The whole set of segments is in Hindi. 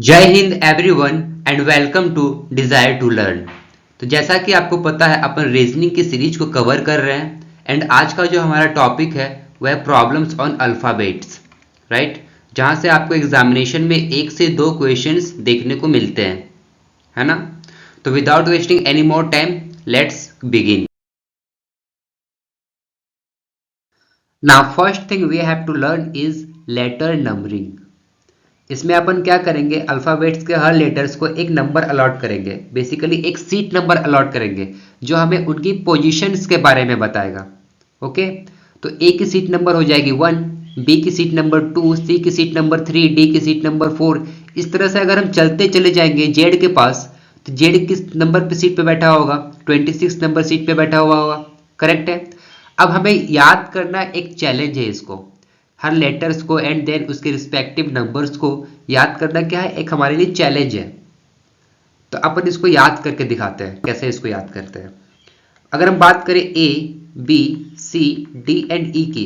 जय Hind everyone and welcome to desire to learn. तो जैसा कि आपको पता है अपन रीजनिंग की सीरीज को कवर कर रहे हैं एंड आज का जो हमारा टॉपिक है वह है प्रॉब्लम्स ऑन अल्फाबेट्स, राइट। जहां से आपको एग्जामिनेशन में 1 से 2 क्वेश्चंस देखने को मिलते हैं, है ना। तो without wasting any more time let's begin. Now first thing we have to learn is letter numbering. इसमें अपन क्या करेंगे, अल्फाबेट्स के हर लेटर्स को एक नंबर अलॉट करेंगे, बेसिकली एक सीट नंबर अलॉट करेंगे जो हमें उनकी पोजीशंस के बारे में बताएगा। ओके, तो ए की सीट नंबर हो जाएगी 1, बी की सीट नंबर 2, सी की सीट नंबर 3, डी की सीट नंबर 4। इस तरह से अगर हम चलते चले जाएंगे जेड के पास, तो जेड किस नंबर पे सीट पे बैठा होगा, 26 नंबर सीट पे बैठा हुआ होगा। करेक्ट है। अब हमें याद करना एक चैलेंज है इसको, हर लेटर्स को एंड देन उसके रिस्पेक्टिव नंबर्स को याद करना क्या है, एक हमारे लिए चैलेंज है। तो अपन इसको याद करके दिखाते हैं कैसे इसको याद करते हैं। अगर हम बात करें A B C D and E की,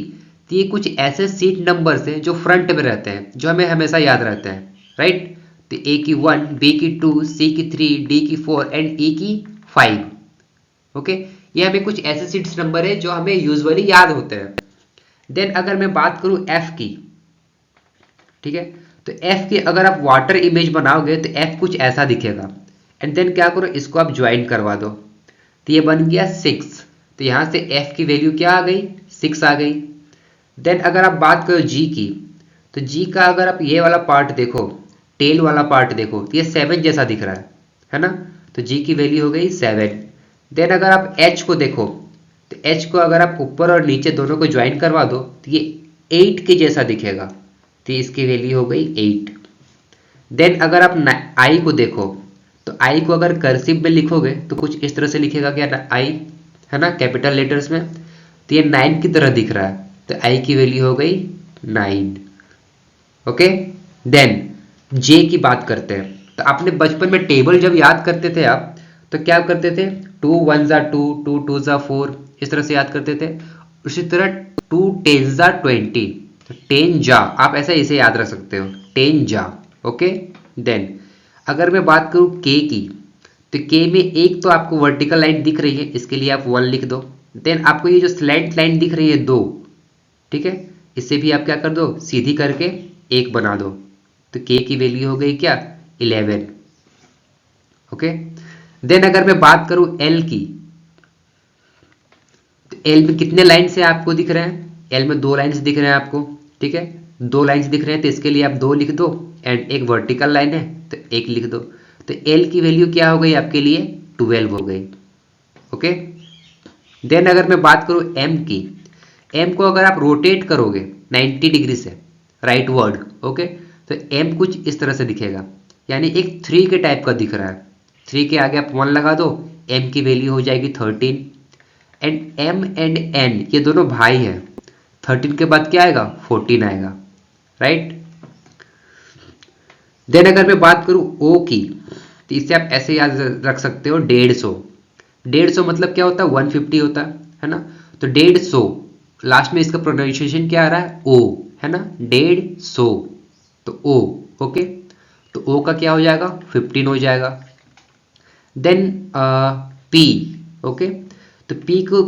तो ये कुछ ऐसे सीट नंबर्स हैं जो फ्रंट में रहते हैं, जो हमें हमेशा याद रहते हैं, राइट। तो ए की 1, बी की 2, सी की 3, डी की 4 एंड ई की 5। ओके, ये हमें कुछ ऐसे सीट्स नंबर है जो हमें यूजुअली याद होते हैं। देन अगर मैं बात करूं एफ की, ठीक है, तो एफ की अगर आप वाटर इमेज बनाओगे तो एफ कुछ ऐसा दिखेगा। एंड देन क्या करो, इसको आप ज्वाइन करवा दो, तो ये बन गया 6। तो यहां से एफ की वैल्यू क्या आ गई, 6 आ गई। देन अगर आप बात करो जी की, तो जी का अगर आप ये वाला पार्ट देखो, टेल वाला पार्ट देखो, तो ये 7 जैसा दिख रहा है ना। तो जी की वैल्यू हो गई 7। देन अगर आप एच को देखो, तो एच को अगर आप ऊपर और नीचे दोनों को ज्वाइन करवा दो तो ये 8 के जैसा दिखेगा, तो इसकी वैल्यू हो गई 8। देन अगर आप आई को देखो, तो आई को अगर कर्सिव में लिखोगे तो कुछ इस तरह से लिखेगा क्या, आई, है ना, कैपिटल लेटर्स में, तो ये 9 की तरह दिख रहा है, तो आई की वैल्यू हो गई 9। ओके, देन जे की बात करते हैं। तो आपने बचपन में टेबल जब याद करते थे आप, तो क्या करते थे, 2 1 2, 2 2 4, इस तरह से याद करते थे। उसी तरह 2 10 20, तो 10 जा, आप ऐसा इसे याद रख सकते हो, 10 जा। ओके, देन अगर मैं बात करूं के की, तो के में एक तो आपको वर्टिकल लाइन दिख रही है, इसके लिए आप 1 लिख दो। देन आपको ये जो स्लैंट लाइन दिख रही है 2, ठीक है, इससे भी आप क्या कर दो, सीधी करके 1 बना दो, तो के की वैल्यू हो गई क्या, 11। ओके, देन अगर मैं बात करूं एल की, तो एल में कितने लाइन्स है आपको दिख रहे हैं, एल में 2 लाइन्स दिख रहे हैं आपको, ठीक है, 2 लाइन्स दिख रहे हैं, तो इसके लिए आप 2 लिख दो, एंड एक वर्टिकल लाइन है तो 1 लिख दो। तो एल की वैल्यू क्या हो गई आपके लिए, 12 हो गई। ओके, देन अगर मैं बात करूं एम की, एम को अगर आप रोटेट करोगे 90 डिग्री से राइट वर्ड, ओके, तो एम कुछ इस तरह से दिखेगा, यानी एक 3 के टाइप का दिख रहा है। 3 के आगे आप 1 लगा दो, एम की वैल्यू हो जाएगी 13। एंड एम एंड एन ये दोनों भाई हैं, 13 के बाद क्या आएगा, 14 आएगा, राइट। देन अगर मैं बात करूं ओ की, तो इसे आप ऐसे याद रख सकते हो, 150। 150 मतलब क्या होता है, 150 होता है ना। तो 150 लास्ट में इसका प्रोनाउंसिएशन क्या आ रहा है, ओ, है ना, 150, तो ओ। ओके, तो ओ का क्या हो जाएगा, 15 हो जाएगा। देन पी, ओके, तो पी को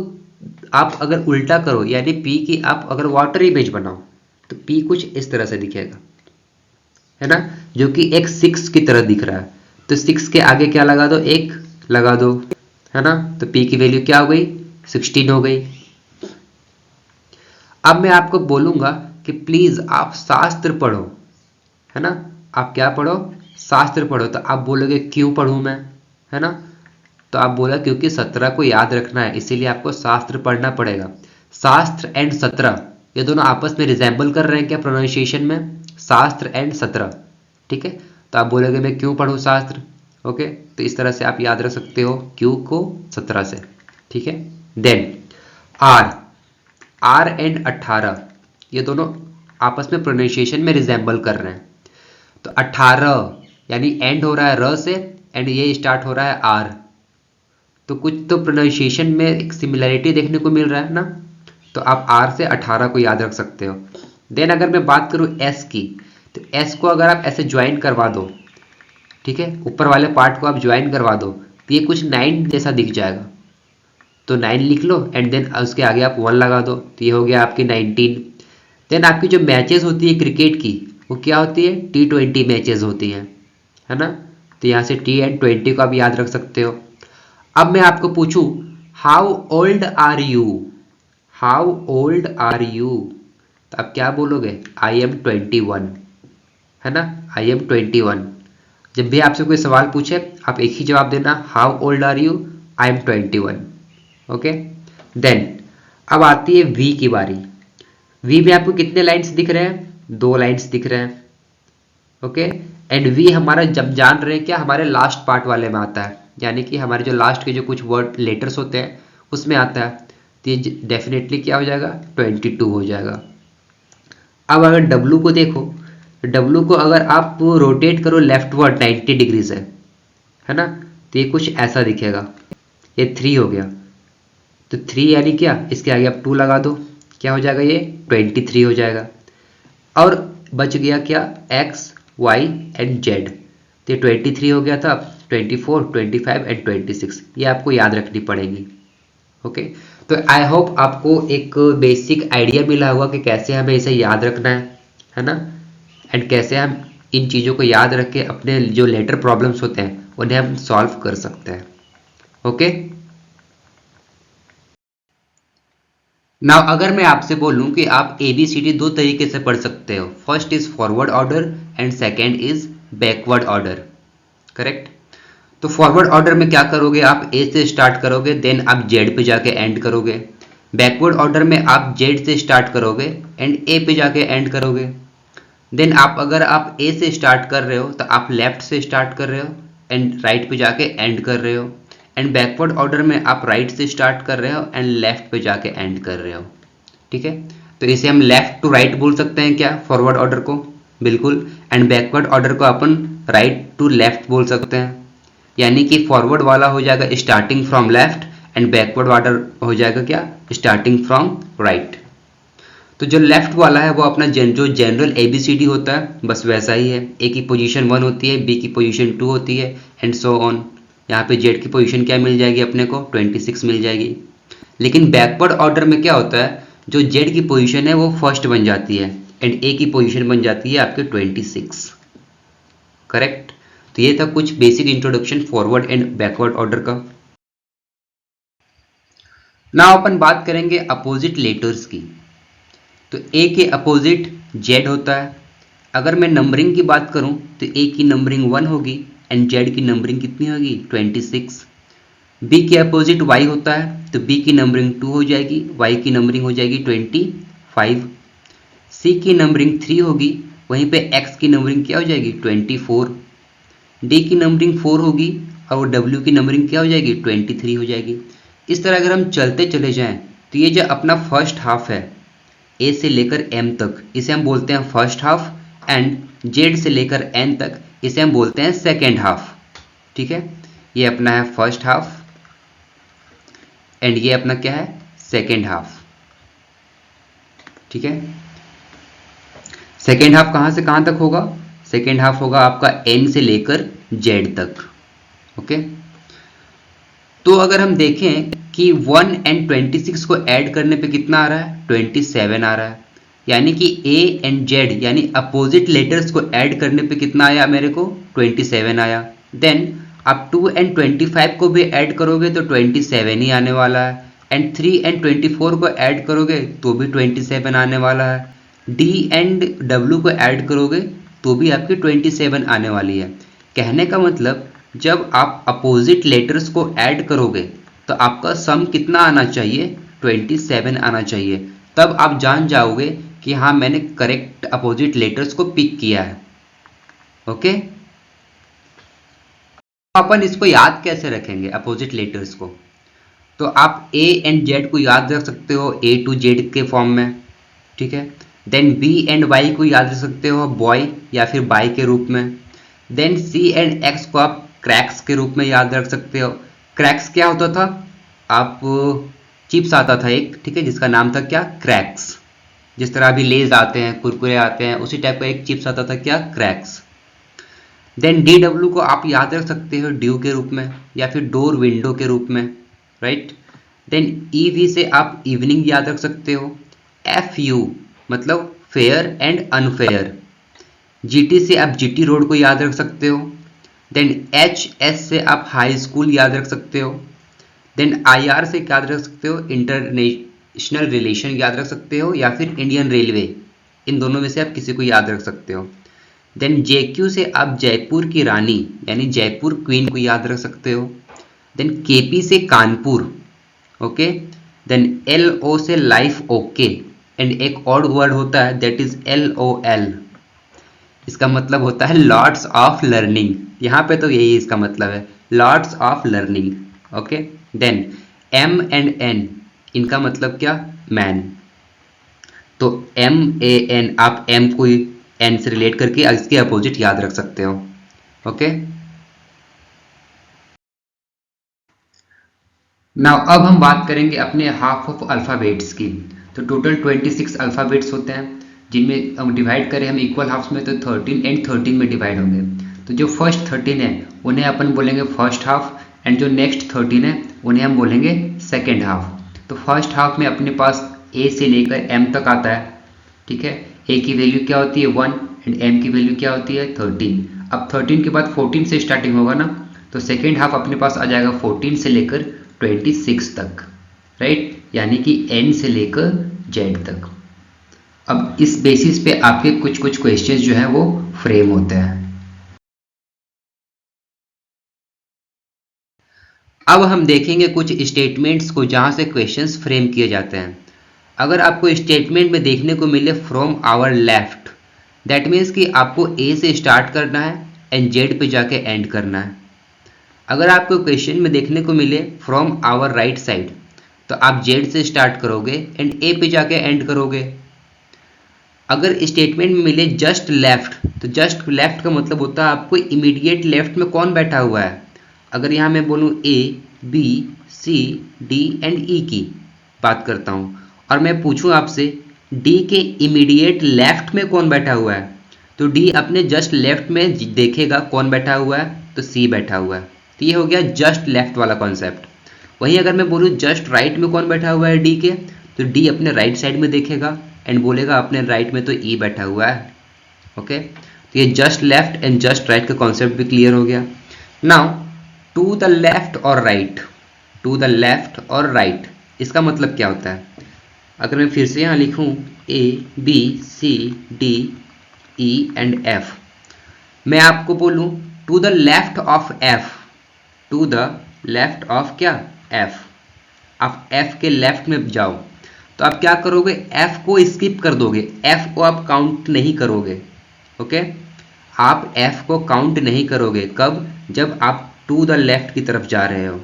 आप अगर उल्टा करो, यानी पी की आप अगर वाटर इमेज बनाओ, तो पी कुछ इस तरह से दिखेगा, है ना, जो कि एक 6 की तरह दिख रहा है। तो 6 के आगे क्या लगा दो, 1 लगा दो, है ना, तो पी की वैल्यू क्या हो गई, 16 हो गई। अब मैं आपको बोलूंगा कि प्लीज आप शास्त्र पढ़ो, है ना, आप क्या पढ़ो, शास्त्र पढ़ो। तो आप बोलोगे क्यों पढ़ूं मैं, है ना, तो आप बोला क्योंकि 17 को याद रखना है, इसीलिए आपको शास्त्र पढ़ना पड़ेगा। शास्त्र एंड 17 ये दोनों आपस में रिजेंबल कर रहे हैं क्या प्रोनाउंसिएशन में, शास्त्र एंड 17, ठीक है। तो आप बोलोगे मैं क्यों पढ़ूं शास्त्र, ओके, तो इस तरह से आप याद रख सकते हो क्यों को 17 से, ठीक है। देन आर, आर एंड 18 ये दोनों आपस में प्रोनाउंसिएशन में रिजेंबल कर रहे हैं। तो 18 यानी एंड हो रहा है र से, एंड ये स्टार्ट हो रहा है आर, तो कुछ तो प्रोनाउंसिएशन में एक सिमिलैरिटी देखने को मिल रहा है ना। तो आप आर से 18 को याद रख सकते हो। देन अगर मैं बात करूं एस की, तो एस को अगर आप ऐसे ज्वाइन करवा दो, ठीक है, ऊपर वाले पार्ट को आप ज्वाइन करवा दो तो ये कुछ 9 जैसा दिख जाएगा, तो 9 लिख लो एंड देन उसके आगे आप 1 लगा दो, तो ये हो गया आपकी 19। देन आपकी जो मैचेस होती है क्रिकेट की वो क्या होती है, T20 मैचेस होती हैं, है ना। तो यहाँ से T&20 को आप याद रख सकते हो। अब मैं आपको पूछूं how old are you, how old are you, तो आप क्या बोलोगे, आई एम 21, है ना, आई एम 21। जब भी आपसे कोई सवाल पूछे आप एक ही जवाब देना, how old are you, I am 21। Okay, then अब आती है वी की बारी। वी में आपको कितने लाइंस दिख रहे हैं, 2 लाइंस दिख रहे हैं। ओके, एंड वी हमारा जब जान रहे हैं क्या, हमारे लास्ट पार्ट वाले में आता है, यानी कि हमारे जो लास्ट के जो कुछ वर्ड लेटर्स होते हैं उसमें आता है, तो ये डेफिनेटली क्या हो जाएगा, 22 हो जाएगा। अब अगर डब्लू को देखो, डब्लू को अगर आप रोटेट करो लेफ्टवर्ड 90 डिग्री से, है ना, तो ये कुछ ऐसा दिखेगा, ये 3 हो गया, तो 3 यानी क्या, इसके आगे आप 2 लगा दो, क्या हो जाएगा, ये 23 हो जाएगा। और बच गया क्या, एक्स वाई एंड जेड, तो ये 23 हो गया था, 24 25 एंड 26, ये आपको याद रखनी पड़ेगी। ओके, तो आई होप आपको एक बेसिक आइडिया मिला होगा कि कैसे हमें इसे याद रखना है ना, एंड कैसे हम इन चीज़ों को याद रख के अपने जो लेटर प्रॉब्लम्स होते हैं उन्हें हम सॉल्व कर सकते हैं। ओके, नाउ अगर मैं आपसे बोलूं कि आप ABCD 2 तरीके से पढ़ सकते हो, first is forward order and second is backward order, correct. तो फॉरवर्ड ऑर्डर में क्या करोगे, आप ए से स्टार्ट करोगे, देन आप जेड पे जाके एंड करोगे। बैकवर्ड ऑर्डर में आप जेड से स्टार्ट करोगे एंड ए पे जाके एंड करोगे। देन आप अगर आप ए से स्टार्ट कर रहे हो तो आप लेफ्ट से स्टार्ट कर रहे हो एंड राइट पे जाके एंड कर रहे हो, एंड बैकवर्ड ऑर्डर में आप राइट से स्टार्ट कर रहे हो एंड लेफ्ट पे जाके एंड कर रहे हो, ठीक है। तो इसे हम लेफ्ट टू राइट बोल सकते हैं क्या, फॉरवर्ड ऑर्डर को, बिल्कुल। एंड बैकवर्ड ऑर्डर को अपन राइट टू लेफ्ट बोल सकते हैं, यानी कि फॉरवर्ड वाला हो जाएगा starting from left and backward order हो जाएगा क्या, स्टार्टिंग फ्रॉम राइट। तो जो लेफ्ट वाला है वो अपना जो जनरल ABCD होता है बस वैसा ही है, ए की पोजीशन 1 होती है, बी की पोजीशन 2 होती है एंड सो ऑन। यहाँ पे जेड की पोजीशन क्या मिल जाएगी अपने को, 26 मिल जाएगी। लेकिन बैकवर्ड ऑर्डर में क्या होता है, जो जेड की पोजीशन है वो फर्स्ट बन जाती है एंड ए की पोजीशन बन जाती है आपके 26, करेक्ट। तो ये था कुछ basic introduction forward and backward order का। नाउ अपन बात करेंगे अपोजिट लेटर्स की। तो ए के अपोजिट जेड होता है। अगर मैं नंबरिंग की बात करूं तो ए की नंबरिंग 1 होगी एंड जेड की नंबरिंग कितनी होगी, 26। बी के अपोजिट वाई होता है, तो बी की नंबरिंग 2 हो जाएगी, वाई की नंबरिंग हो जाएगी 25। सी की नंबरिंग 3 होगी, वहीं पे एक्स की नंबरिंग क्या हो जाएगी, 24। डी की नंबरिंग 4 होगी और डब्ल्यू की नंबरिंग क्या हो जाएगी, 23 हो जाएगी। इस तरह अगर हम चलते चले जाएं तो ये जो अपना फर्स्ट हाफ है ए से लेकर एम तक, इसे हम बोलते हैं फर्स्ट हाफ, एंड जेड से लेकर एन तक इसे हम बोलते हैं सेकेंड हाफ, ठीक है। ये अपना है फर्स्ट हाफ एंड ये अपना क्या है, सेकेंड हाफ, ठीक है। सेकेंड हाफ कहाँ से कहाँ तक होगा, सेकेंड हाफ होगा आपका एन से लेकर जेड तक, ओके। तो अगर हम देखें कि 1 एंड 26 को ऐड करने पे कितना आ रहा है, 27 आ रहा है, यानी कि ए एंड जेड यानी अपोजिट लेटर्स को ऐड करने पे कितना आया मेरे को, 27 आया। देन आप 2 एंड 25 को भी ऐड करोगे तो 27 ही आने वाला है, एंड 3 एंड 24 को ऐड करोगे तो भी 27 आने वाला है, डी एंड डब्ल्यू को ऐड करोगे तो भी आपकी 27 आने वाली है। कहने का मतलब जब आप अपोजिट लेटर्स को ऐड करोगे तो आपका सम कितना आना चाहिए, 27 आना चाहिए। तब आप जान जाओगे कि हाँ मैंने करेक्ट अपोजिट लेटर्स को पिक किया है, ओके। अपन इसको याद कैसे रखेंगे अपोजिट लेटर्स को, तो आप ए एंड जेड को याद रख सकते हो ए टू जेड के फॉर्म में, ठीक है। देन बी एंड वाई को याद रख सकते हो बॉय या फिर बाय के रूप में। देन सी एंड एक्स को आप क्रैक्स के रूप में याद रख सकते हो। क्रैक्स क्या होता था, आप चिप्स आता था एक, ठीक है, जिसका नाम था क्या, क्रैक्स। जिस तरह अभी लेज आते हैं, कुरकुरे आते हैं, उसी टाइप का एक चिप्स आता था क्या, क्रैक्स। देन डी डब्ल्यू को आप याद रख सकते हो ड्यू के रूप में या फिर डोर विंडो के रूप में, राइट। देन ई वी से आप इवनिंग याद रख सकते हो। एफ यू मतलब fair and unfair. G T से आप जी टी रोड को याद रख सकते हो। देन एच एस से आप हाई स्कूल याद रख सकते हो। देन आई आर से याद रख सकते हो इंटरनेशनल रिलेशन याद रख सकते हो या फिर इंडियन रेलवे, इन दोनों में से आप किसी को याद रख सकते हो। देन जे क्यू से आप जयपुर की रानी यानी जयपुर क्वीन को याद रख सकते हो। देन के पी से Kanpur, okay. Then L O से लाइफ ओके एंड एक और वर्ड होता है that is L O L, इसका मतलब होता है लॉट्स ऑफ लर्निंग। यहाँ पे तो यही इसका मतलब है, lots of learning, okay. Then M and N, इनका मतलब क्या, मैन। तो एम ए एन, आप एम को एन से रिलेट करके इसके अपोजिट याद रख सकते हो, ओके। नाउ अब हम बात करेंगे अपने हाफ ऑफ अल्फ़ाबेट्स की। तो टोटल 26 अल्फ़ाबेट्स होते हैं, जिनमें हम डिवाइड करें हम इक्वल हाफ्स में तो 13 एंड 13 में डिवाइड होंगे। तो जो फर्स्ट 13 है उन्हें अपन बोलेंगे फर्स्ट हाफ एंड जो नेक्स्ट 13 है उन्हें हम बोलेंगे सेकेंड हाफ। तो फर्स्ट हाफ में अपने पास ए से लेकर एम तक आता है, ठीक है। ए की वैल्यू क्या होती है 1 एंड एम की वैल्यू क्या होती है 13। अब 13 के बाद 14 से स्टार्टिंग होगा ना, तो सेकेंड हाफ अपने पास आ जाएगा 14 से लेकर 26 तक, राइट, यानी कि एन से लेकर जेड तक। अब इस बेसिस पे आपके कुछ कुछ क्वेश्चंस जो हैं वो फ्रेम होते हैं। अब हम देखेंगे कुछ स्टेटमेंट्स को जहां से क्वेश्चंस फ्रेम किए जाते हैं। अगर आपको स्टेटमेंट में देखने को मिले from our left, that means कि आपको ए से स्टार्ट करना है एंड जेड पे जाके एंड करना है। अगर आपको क्वेश्चन में देखने को मिले फ्रॉम आवर राइट साइड, तो आप जेड से स्टार्ट करोगे एंड ए पे जाके एंड करोगे। अगर स्टेटमेंट में मिले जस्ट लेफ्ट, तो जस्ट लेफ्ट का मतलब होता है आपको इमीडिएट लेफ्ट में कौन बैठा हुआ है। अगर यहाँ मैं बोलूँ A B C D and E की बात करता हूँ और मैं पूछूं आपसे डी के इमीडिएट लेफ्ट में कौन बैठा हुआ है, तो डी अपने जस्ट लेफ्ट में देखेगा कौन बैठा हुआ है, तो सी बैठा हुआ है। तो ये हो गया जस्ट लेफ्ट वाला कॉन्सेप्ट। वहीं अगर मैं बोलूँ जस्ट राइट में कौन बैठा हुआ है डी के, तो डी अपने राइट साइड में देखेगा एंड बोलेगा अपने राइट में तो ई बैठा हुआ है, ओके। तो ये just left and just right का कॉन्सेप्ट भी क्लियर हो गया। नाउ टू द लेफ्ट और राइट, टू द लेफ्ट और राइट, इसका मतलब क्या होता है। अगर मैं फिर से यहाँ लिखूँ A B C D E and F, मैं आपको बोलूँ to the left of F, to the left of क्या एफ, आप एफ के लेफ्ट में जाओ, तो आप क्या करोगे एफ को स्किप कर दोगे, एफ को आप काउंट नहीं करोगे, ओके। आप एफ को काउंट नहीं करोगे, कब, जब आप टू द लेफ्ट की तरफ जा रहे हो।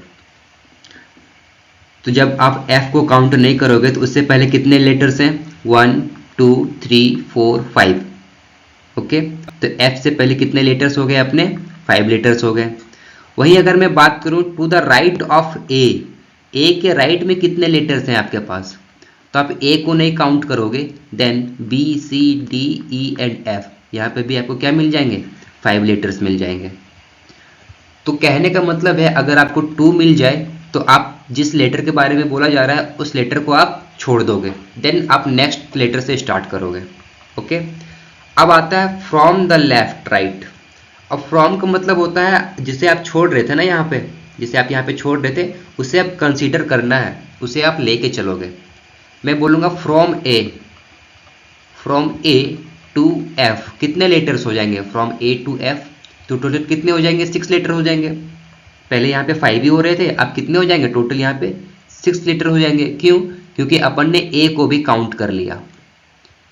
तो जब आप एफ को काउंट नहीं करोगे तो उससे पहले कितने लेटर्स हैं 1 2 3 4 5, ओके। तो एफ से पहले कितने लेटर्स हो गए अपने 5 लेटर्स हो गए। वहीं अगर मैं बात करूं टू द राइट ऑफ ए के राइट में कितने लेटर्स हैं आपके पास, तो आप ए को नहीं काउंट करोगे, then B C D E and F, यहाँ पे भी आपको क्या मिल जाएंगे 5 लेटर्स मिल जाएंगे। तो कहने का मतलब है अगर आपको 2 मिल जाए तो आप जिस लेटर के बारे में बोला जा रहा है उस लेटर को आप छोड़ दोगे, देन आप नेक्स्ट लेटर से स्टार्ट करोगे, ओके। अब आता है फ्रॉम द लेफ्ट राइट। अब फ्रॉम का मतलब होता है जिसे आप छोड़ रहे थे ना, यहाँ पे जिसे आप यहाँ पे छोड़ रहे थे उसे आप कंसीडर करना है, उसे आप लेके चलोगे। मैं बोलूँगा फ्रॉम ए टू एफ, कितने लेटर्स हो जाएंगे फ्रॉम ए टू एफ, तो टोटल कितने हो जाएंगे 6 लेटर हो जाएंगे। पहले यहाँ पे 5 ही हो रहे थे, अब कितने हो जाएंगे टोटल यहाँ पे 6 लेटर हो जाएंगे। क्यों, क्योंकि अपन ने ए को भी काउंट कर लिया,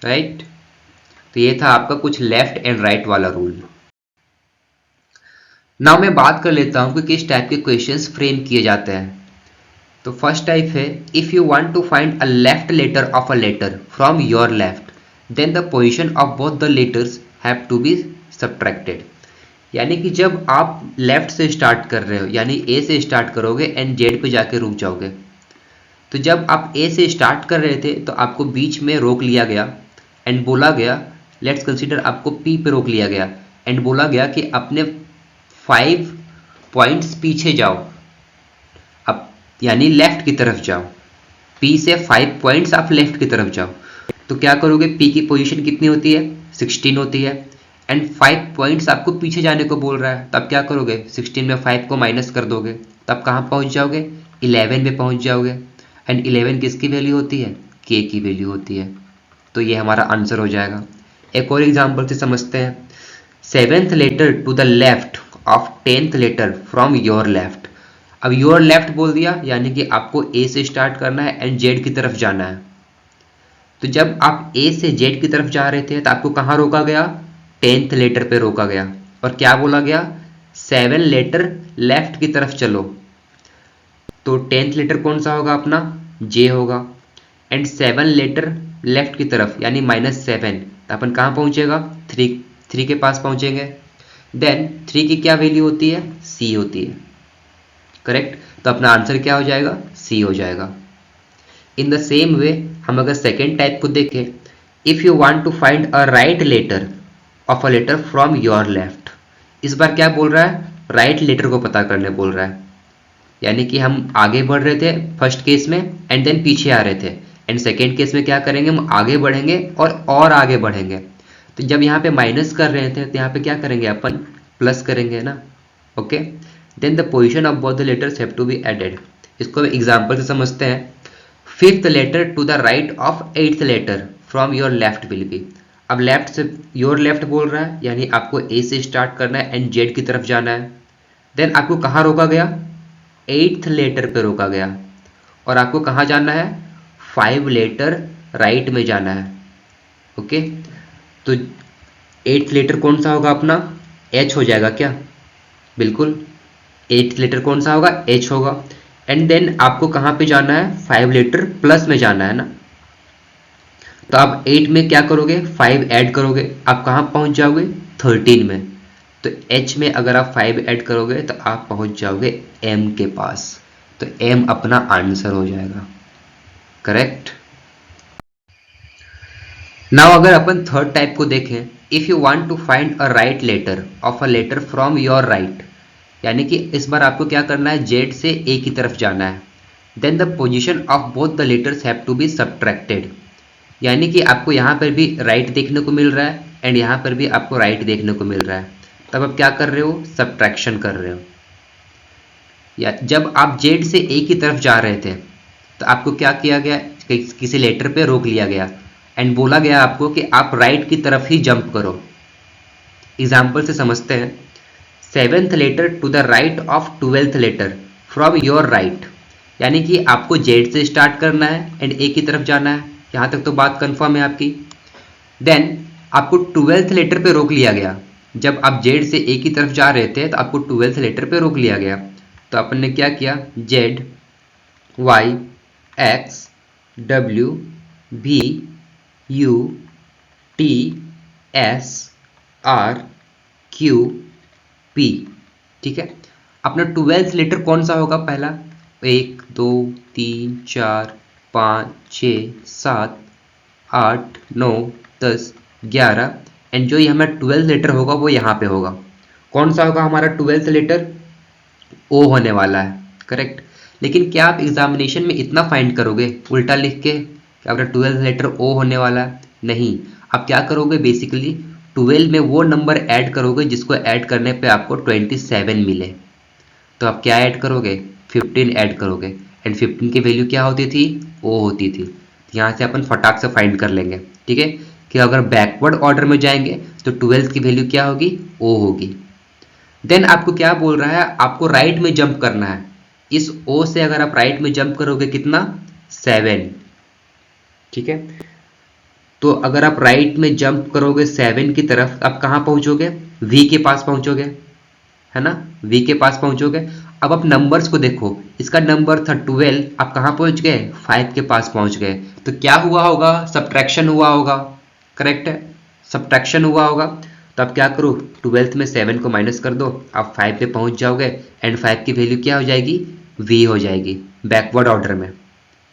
राइट। तो ये था आपका कुछ लेफ्ट एंड राइट वाला रूल। नाउ मैं बात कर लेता हूँ कि किस टाइप के क्वेश्चंस फ्रेम किए जाते हैं। तो फर्स्ट टाइप है if you want to find a left letter of a letter from your left, then the position of both the letters have to be subtracted. यानी कि जब आप लेफ्ट से स्टार्ट कर रहे हो, यानी ए से स्टार्ट करोगे एंड जेड पे जाके रुक जाओगे। तो जब आप ए से स्टार्ट कर रहे थे तो आपको बीच में रोक लिया गया एंड बोला गया, लेट्स कंसीडर आपको पी पे रोक लिया गया एंड बोला गया कि अपने 5 पॉइंट्स पीछे जाओ, अब यानी लेफ्ट की तरफ जाओ, P से 5 पॉइंट्स आप लेफ्ट की तरफ जाओ। तो क्या करोगे, P की पोजीशन कितनी होती है, 16 होती है, एंड 5 पॉइंट्स आपको पीछे जाने को बोल रहा है, तब क्या करोगे, 16 में 5 को माइनस कर दोगे, तब कहाँ पहुँच जाओगे, 11 में पहुँच जाओगे। एंड 11 किसकी वैल्यू होती है, K की वैल्यू होती है। तो ये हमारा आंसर हो जाएगा। एक और एग्जाम्पल से समझते हैं। 7th letter to the left of 10th letter from your left. अब योर लेफ्ट बोल दिया, यानी कि आपको A से स्टार्ट करना है एंड Z की तरफ जाना है। तो जब आप A से Z की तरफ जा रहे थे तो आपको कहाँ रोका गया, 10th लेटर पे रोका गया, और क्या बोला गया, 7 लेटर लेफ्ट की तरफ चलो। तो 10th लेटर कौन सा होगा अपना, J होगा, एंड 7 लेटर लेफ्ट की तरफ यानी -7, तो अपन कहाँ पहुंचेगा, 3 के पास पहुंचेंगे। देन 3 की क्या वैल्यू होती है, C होती है, करेक्ट। तो अपना आंसर क्या हो जाएगा, C हो जाएगा। इन द सेम वे हम अगर सेकेंड टाइप को देखें, if you want to find a right letter of a letter from your left. इस बार क्या बोल रहा है, राइट लेटर को पता करने बोल रहा है, यानी कि हम आगे बढ़ रहे थे फर्स्ट केस में एंड देन पीछे आ रहे थे, एंड सेकेंड केस में क्या करेंगे, हम आगे बढ़ेंगे और आगे बढ़ेंगे। तो जब यहाँ पे माइनस कर रहे थे तो यहाँ पे क्या करेंगे, अपन प्लस करेंगे ना, okay. Then the position of both the letters have to be added. इसको एग्जाम्पल से समझते हैं। 5th letter to the right of 8th letter from your left will be. अब लेफ्ट से योर लेफ्ट बोल रहा है, यानी आपको A से स्टार्ट करना है एंड Z की तरफ जाना है। देन आपको कहाँ रोका गया, 8th लेटर पे रोका गया, और आपको कहाँ जाना है, 5 लेटर राइट में जाना है, ओके। तो 8th लेटर कौन सा होगा अपना, H हो जाएगा क्या, बिल्कुल 8th लेटर कौन सा होगा, H होगा। एंड देन आपको कहाँ पे जाना है, 5 लेटर प्लस में जाना है ना। तो आप 8 में क्या करोगे, 5 ऐड करोगे, आप कहाँ पहुँच जाओगे, 13 में। तो H में अगर आप 5 ऐड करोगे तो आप पहुँच जाओगे M के पास। तो M अपना आंसर हो जाएगा, करेक्ट। नाउ अगर अपन थर्ड टाइप को देखें, if you want to find a right letter of a letter from your right, यानी कि इस बार आपको क्या करना है, Z से A की तरफ जाना है। Then the position of both the letters have to be subtracted, यानी कि आपको यहाँ पर भी राइट देखने को मिल रहा है एंड यहाँ पर भी आपको राइट देखने को मिल रहा है। तब आप क्या कर रहे हो, सब्ट्रैक्शन कर रहे हो। या जब आप Z से A की तरफ जा रहे थे तो आपको क्या किया गया, किसी लेटर पे रोक लिया गया एंड बोला गया आपको कि आप राइट की तरफ ही जंप करो। एग्जाम्पल से समझते हैं। 7th letter to the right of 12th letter from your right, यानी कि आपको Z से स्टार्ट करना है एंड A की तरफ जाना है। यहाँ तक तो बात कंफर्म है आपकी। देन आपको 12th लेटर पे रोक लिया गया। जब आप Z से A की तरफ जा रहे थे तो आपको 12th लेटर पे रोक लिया गया। तो अपन ने क्या किया, Z Y X W B U T S R Q P, ठीक है। अपना 12th लेटर कौन सा होगा, पहला 1 2 3 4 5 6 7 8 9 10 11, एंड जो ये हमारा 12th लेटर होगा वो यहाँ पे होगा। कौन सा होगा हमारा 12th लेटर, O होने वाला है, करेक्ट। लेकिन क्या आप एग्जामिनेशन में इतना फाइंड करोगे उल्टा लिख के कि आपका 12th लेटर O होने वाला है, नहीं। आप क्या करोगे, बेसिकली 12 में वो नंबर ऐड करोगे जिसको ऐड करने पे आपको 27 मिले। तो आप क्या ऐड करोगे, 15 ऐड करोगे, एंड 15 की वैल्यू क्या होती थी, O होती थी। यहाँ से अपन फटाक से फाइंड कर लेंगे, ठीक है, कि अगर बैकवर्ड ऑर्डर में जाएंगे तो 12 की वैल्यू क्या होगी, O होगी। देन आपको क्या बोल रहा है, आपको राइट में जंप करना है। इस O से अगर आप राइट में जंप करोगे कितना, 7, ठीक है। तो अगर आप राइट में जंप करोगे 7 की तरफ, आप कहाँ पहुंचोगे, V के पास पहुंचोगे, है ना, V के पास पहुंचोगे। अब आप नंबर्स को देखो, इसका नंबर था 12, आप कहाँ पहुंच गए, 5 के पास पहुंच गए। तो क्या हुआ होगा, सब्ट्रैक्शन हुआ होगा, करेक्ट है, सब्ट्रैक्शन हुआ होगा। तो आप क्या करो, 12th में 7 को माइनस कर दो, आप 5 पे पहुंच जाओगे, एंड 5 की वैल्यू क्या हो जाएगी, V हो जाएगी, बैकवर्ड ऑर्डर में,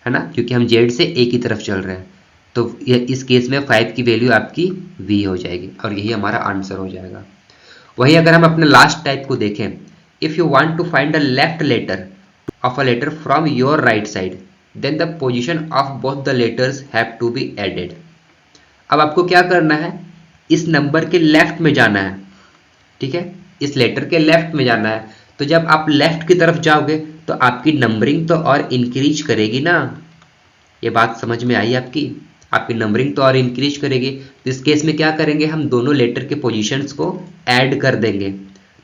है ना, क्योंकि हम Z से A की तरफ चल रहे हैं। तो इस केस में 5 की वैल्यू आपकी V हो जाएगी, और यही हमारा आंसर हो जाएगा। वहीं अगर हम अपने लास्ट टाइप को देखें, if you want to find the left letter of a letter from your right side then the position of both the letters have to be added. अब आपको क्या करना है, इस नंबर के लेफ्ट में जाना है, ठीक है, इस लेटर के लेफ्ट में जाना है। तो जब आप लेफ्ट की तरफ जाओगे तो आपकी नंबरिंग तो और इंक्रीज करेगी ना। ये बात समझ में आई आपकी? आपकी नंबरिंग तो और इंक्रीज करेगी। तो इस केस में क्या करेंगे, हम दोनों लेटर के पोजीशंस को ऐड कर देंगे।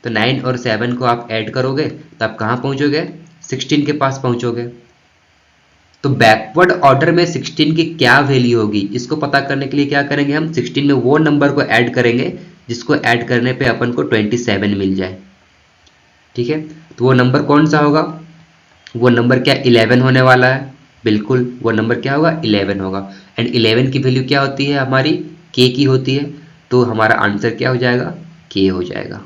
तो 9 और 7 को आप ऐड करोगे तो आप कहाँ पहुंचोगे, 16 के पास पहुंचोगे। तो बैकवर्ड ऑर्डर में 16 की क्या वैल्यू होगी, इसको पता करने के लिए क्या करेंगे, हम 16 में वो नंबर को ऐड करेंगे जिसको ऐड करने पे अपन को 27 मिल जाए। ठीक है, तो वो नंबर कौन सा होगा, वो नंबर क्या 11 होने वाला है। बिल्कुल, वो नंबर क्या होगा, 11 होगा। एंड 11 की वैल्यू क्या होती है हमारी, के की होती है। तो हमारा आंसर क्या हो जाएगा, के हो जाएगा।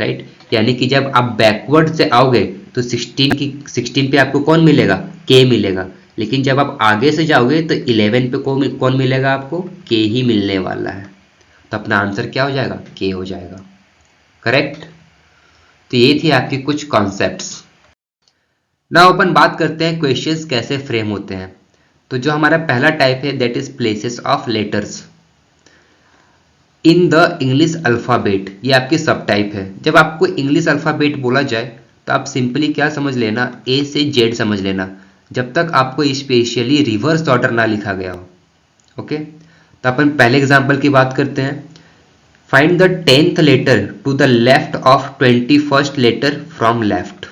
राइट, यानी कि जब आप बैकवर्ड से आओगे तो 16 पे आपको कौन मिलेगा, के मिलेगा। लेकिन जब आप आगे से जाओगे तो 11 पे कौन मिलेगा आपको, के ही मिलने वाला है। तो अपना आंसर क्या हो जाएगा, के हो जाएगा। करेक्ट। तो ये थी आपकी कुछ कॉन्सेप्ट्स। नाउ अपन बात करते हैं क्वेश्चंस कैसे फ्रेम होते हैं। तो जो हमारा पहला टाइप है that is places of letters in the English alphabet, ये आपकी सब टाइप है। जब आपको इंग्लिश अल्फ़ाबेट बोला जाए तो आप सिंपली क्या समझ लेना, ए से जेड समझ लेना, जब तक आपको स्पेशली रिवर्स ऑर्डर ना लिखा गया हो। ओके, तो अपन पहले एग्जांपल की बात करते हैं। Find the 10th letter to the left of 21st letter from left.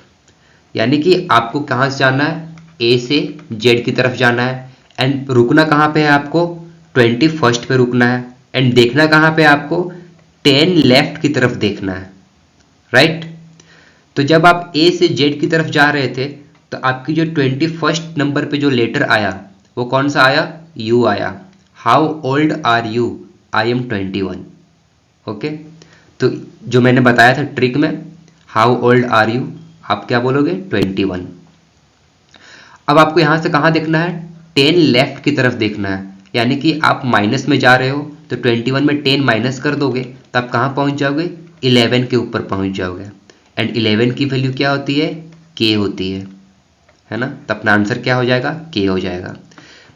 यानी कि आपको कहाँ से जाना है, ए से जेड की तरफ जाना है। एंड रुकना कहाँ पे है आपको, 21st पे रुकना है। एंड देखना कहाँ पे आपको, 10 लेफ्ट की तरफ देखना है। राइट, तो जब आप ए से जेड की तरफ जा रहे थे तो आपकी जो 21st नंबर पे जो लेटर आया वो कौन सा आया, यू आया। How old are you, I am 21। Okay, तो जो मैंने बताया था ट्रिक में, हाउ ओल्ड आर यू, आप क्या बोलोगे, 21। अब आपको यहां से कहां देखना है, 10 लेफ्ट की तरफ देखना है। यानी कि आप माइनस में जा रहे हो तो 21 में 10 माइनस कर दोगे तो आप कहां पहुंच जाओगे, 11 के ऊपर पहुंच जाओगे। एंड 11 की वैल्यू क्या होती है, के होती है ना। तो अपना आंसर क्या हो जाएगा, के हो जाएगा।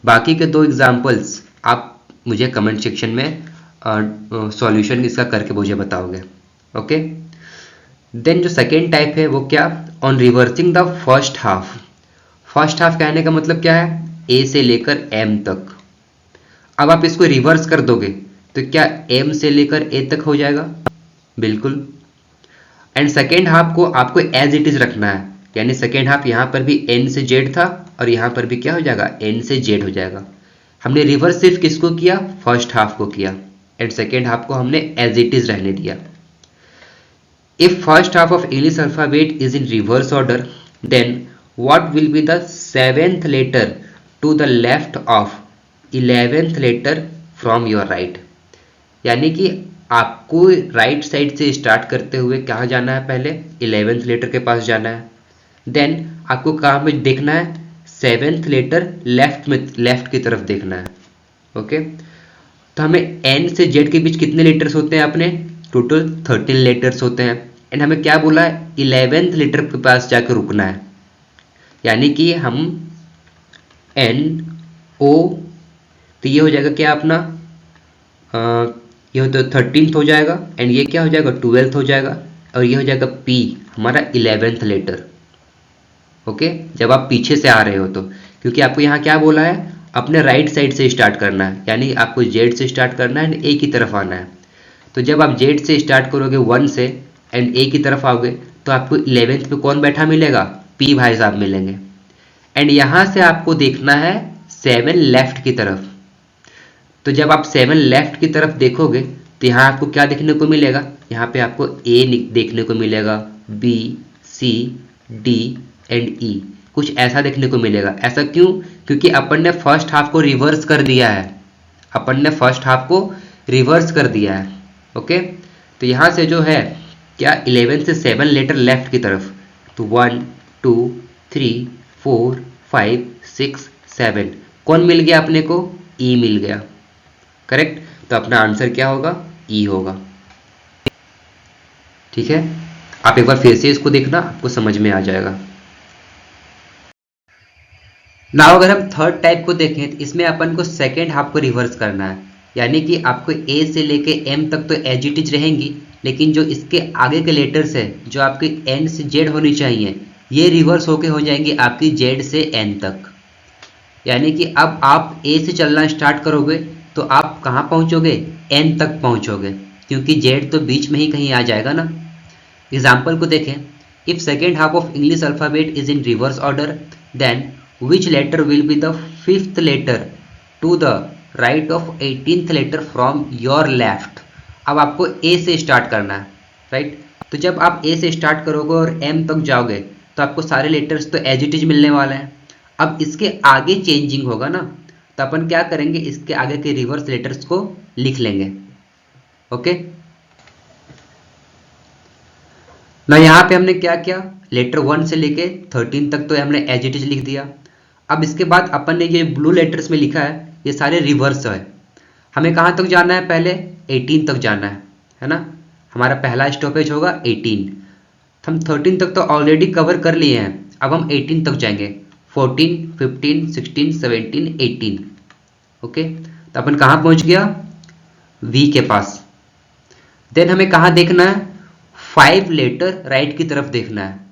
बाकी के दो एग्जाम्पल्स आप मुझे कमेंट सेक्शन में सॉल्यूशन इसका करके मुझे बताओगे। ओके, देन जो सेकेंड टाइप है वो क्या, on reversing the first half. First half कहने का मतलब क्या है, ए से लेकर एम तक। अब आप इसको रिवर्स कर दोगे तो क्या एम से लेकर ए तक हो जाएगा, बिल्कुल। एंड सेकेंड हाफ को आपको एज इट इज रखना है। यानी सेकेंड हाफ यहाँ पर भी एन से जेड था और यहाँ पर भी क्या हो जाएगा, एन से जेड हो जाएगा। हमने रिवर्स सिर्फ किसको किया, फर्स्ट हाफ को किया। एंड सेकेंड हाफ को हमने एज इट इज रहने दिया। If first half of English alphabet is in reverse order, then what will be the 7th letter to the left of 11th letter from your right? यानी कि आपको राइट साइड से स्टार्ट करते हुए कहाँ जाना है, पहले 11th लेटर के पास जाना है। देन आपको कहाँ में देखना है, 7th लेटर लेफ्ट में, लेफ्ट की तरफ देखना है। ओके, तो हमें एन से जेड के बीच कितने लेटर्स होते हैं अपने, टोटल 13 लेटर्स होते हैं। एंड हमें क्या बोला है, 11th लेटर के पास जाकर रुकना है। यानी कि हम एन ओ, तो ये हो जाएगा क्या अपना, ये हो तो 13th हो जाएगा। एंड ये क्या हो जाएगा, 12th हो जाएगा। और ये हो जाएगा पी, हमारा 11th लेटर। ओके, जब आप पीछे से आ रहे हो तो, क्योंकि आपको यहाँ क्या बोला है, अपने राइट साइड से स्टार्ट करना है। यानी आपको जेड से स्टार्ट करना है एंड ए की तरफ आना है। तो जब आप जेड से स्टार्ट करोगे 1 से एंड ए की तरफ आओगे तो आपको 11th पे कौन बैठा मिलेगा, पी भाई साहब मिलेंगे। एंड यहाँ से आपको देखना है 7 लेफ्ट की तरफ। तो जब आप 7 लेफ्ट की तरफ देखोगे तो यहाँ आपको क्या देखने को मिलेगा, यहाँ पे आपको ए देखने को मिलेगा, बी, सी, डी एंड ई, कुछ ऐसा देखने को मिलेगा। ऐसा क्यों, क्योंकि अपन ने फर्स्ट हाफ को रिवर्स कर दिया है। अपन ने फर्स्ट हाफ को रिवर्स कर दिया है। ओके, तो यहाँ से जो है क्या, 11 से 7 लेटर लेफ्ट की तरफ, तो 1 2 3 4 5 6 7 कौन मिल गया अपने को, ई मिल गया। करेक्ट, तो अपना आंसर क्या होगा, ई होगा। ठीक है, आप एक बार फिर से इसको देखना, आपको समझ में आ जाएगा। नाउ अगर हम थर्ड टाइप को देखें तो इसमें अपन को सेकेंड हाफ को रिवर्स करना है, यानी कि आपको ए से लेके एम तक तो एज इट इज रहेंगी, लेकिन जो इसके आगे के लेटर्स है जो आपकी एन से जेड होनी चाहिए, ये रिवर्स होके हो जाएंगी आपकी जेड से एन तक। यानी कि अब आप ए से चलना स्टार्ट करोगे तो आप कहाँ पहुँचोगे, एन तक पहुँचोगे, क्योंकि जेड तो बीच में ही कहीं आ जाएगा ना। एग्जाम्पल को देखें, if second half of English alphabet is in reverse order then which letter will be the fifth letter to the right of 18th letter from your left। अब आपको A से स्टार्ट करना है, राइट। तो जब आप A से स्टार्ट करोगे और M तक जाओगे तो आपको सारे लेटर्स तो एज इट इज मिलने वाले हैं। अब इसके आगे चेंजिंग होगा ना, तो अपन क्या करेंगे, इसके आगे के रिवर्स लेटर्स को लिख लेंगे। ओके ना, यहाँ पे हमने क्या किया, लेटर 1 से लेके 13 तक तो हमने एज इट इज लिख दिया। अब इसके बाद अपन ने ये ब्लू लेटर्स में लिखा है, ये सारे रिवर्स है। हमें कहाँ तक जाना है, पहले 18 तक जाना है ना। हमारा पहला स्टॉपेज होगा 18। हम 13 तक तो ऑलरेडी कवर कर लिए हैं, अब हम 18 तक जाएंगे, 14, 15, 16, 17, 18। ओके, तो अपन कहाँ पहुँच गया, वी के पास। देन हमें कहाँ देखना है, 5 लेटर राइट की तरफ देखना है।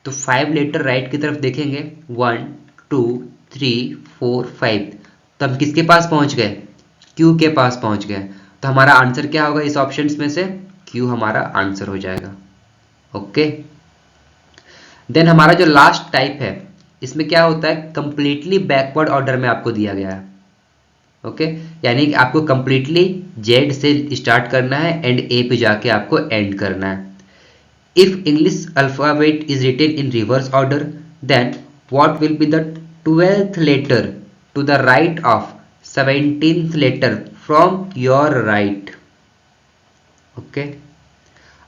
तो 5 लेटर राइट की तरफ देखेंगे, 1, 2, 3, 4, 5। तो हम किसके पास पहुंच गए, क्यू के पास पहुंच गए। तो हमारा आंसर क्या होगा इस ऑप्शंस में से, क्यू हमारा आंसर हो जाएगा। ओके, देन हमारा जो लास्ट टाइप है इसमें क्या होता है, कंप्लीटली बैकवर्ड ऑर्डर में आपको दिया गया है। ओके, यानी कि आपको कंप्लीटली जेड से स्टार्ट करना है एंड ए पे जाके आपको एंड करना है। If English alphabet is written in reverse order then what will be the 12th letter to the right of 17th letter from your right। Okay,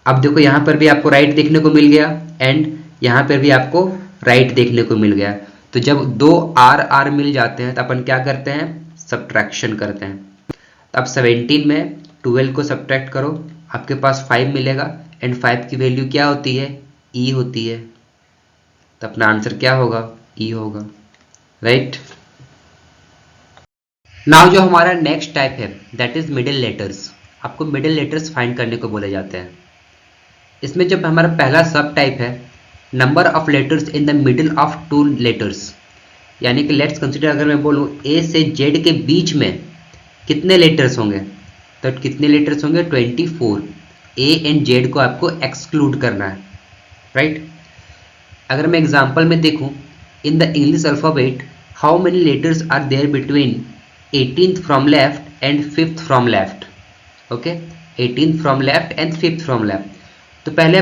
अब देखो यहाँ पर भी आपको राइट देखने को मिल गया एंड यहाँ पर भी आपको राइट देखने को मिल गया। तो जब दो आर आर मिल जाते हैं तो अपन क्या करते हैं, सब्ट्रैक्शन करते हैं। तो अब 17 में 12 को सब्ट्रैक्ट करो, आपके पास 5 मिलेगा एंड 5 की वैल्यू क्या होती है, ई होती है। तो अपना आंसर क्या होगा, ई होगा, राइट। नाउ जो हमारा नेक्स्ट टाइप है दैट इज मिडिल लेटर्स। आपको मिडिल लेटर्स फाइंड करने को बोले जाते हैं। इसमें जब हमारा पहला सब टाइप है, number of letters in the middle of 2 letters, यानी कि लेट्स कंसिडर अगर मैं बोलूँ ए से जेड के बीच में कितने लेटर्स होंगे, तो कितने लेटर्स होंगे, 24। ए एंड जेड को आपको एक्सक्लूड करना है, राइट। अगर मैं एग्जाम्पल में देखूं, in the English alphabet how many letters are there between 18th from left and 5th from left. Okay, 18th from left and 5th from left. तो पहले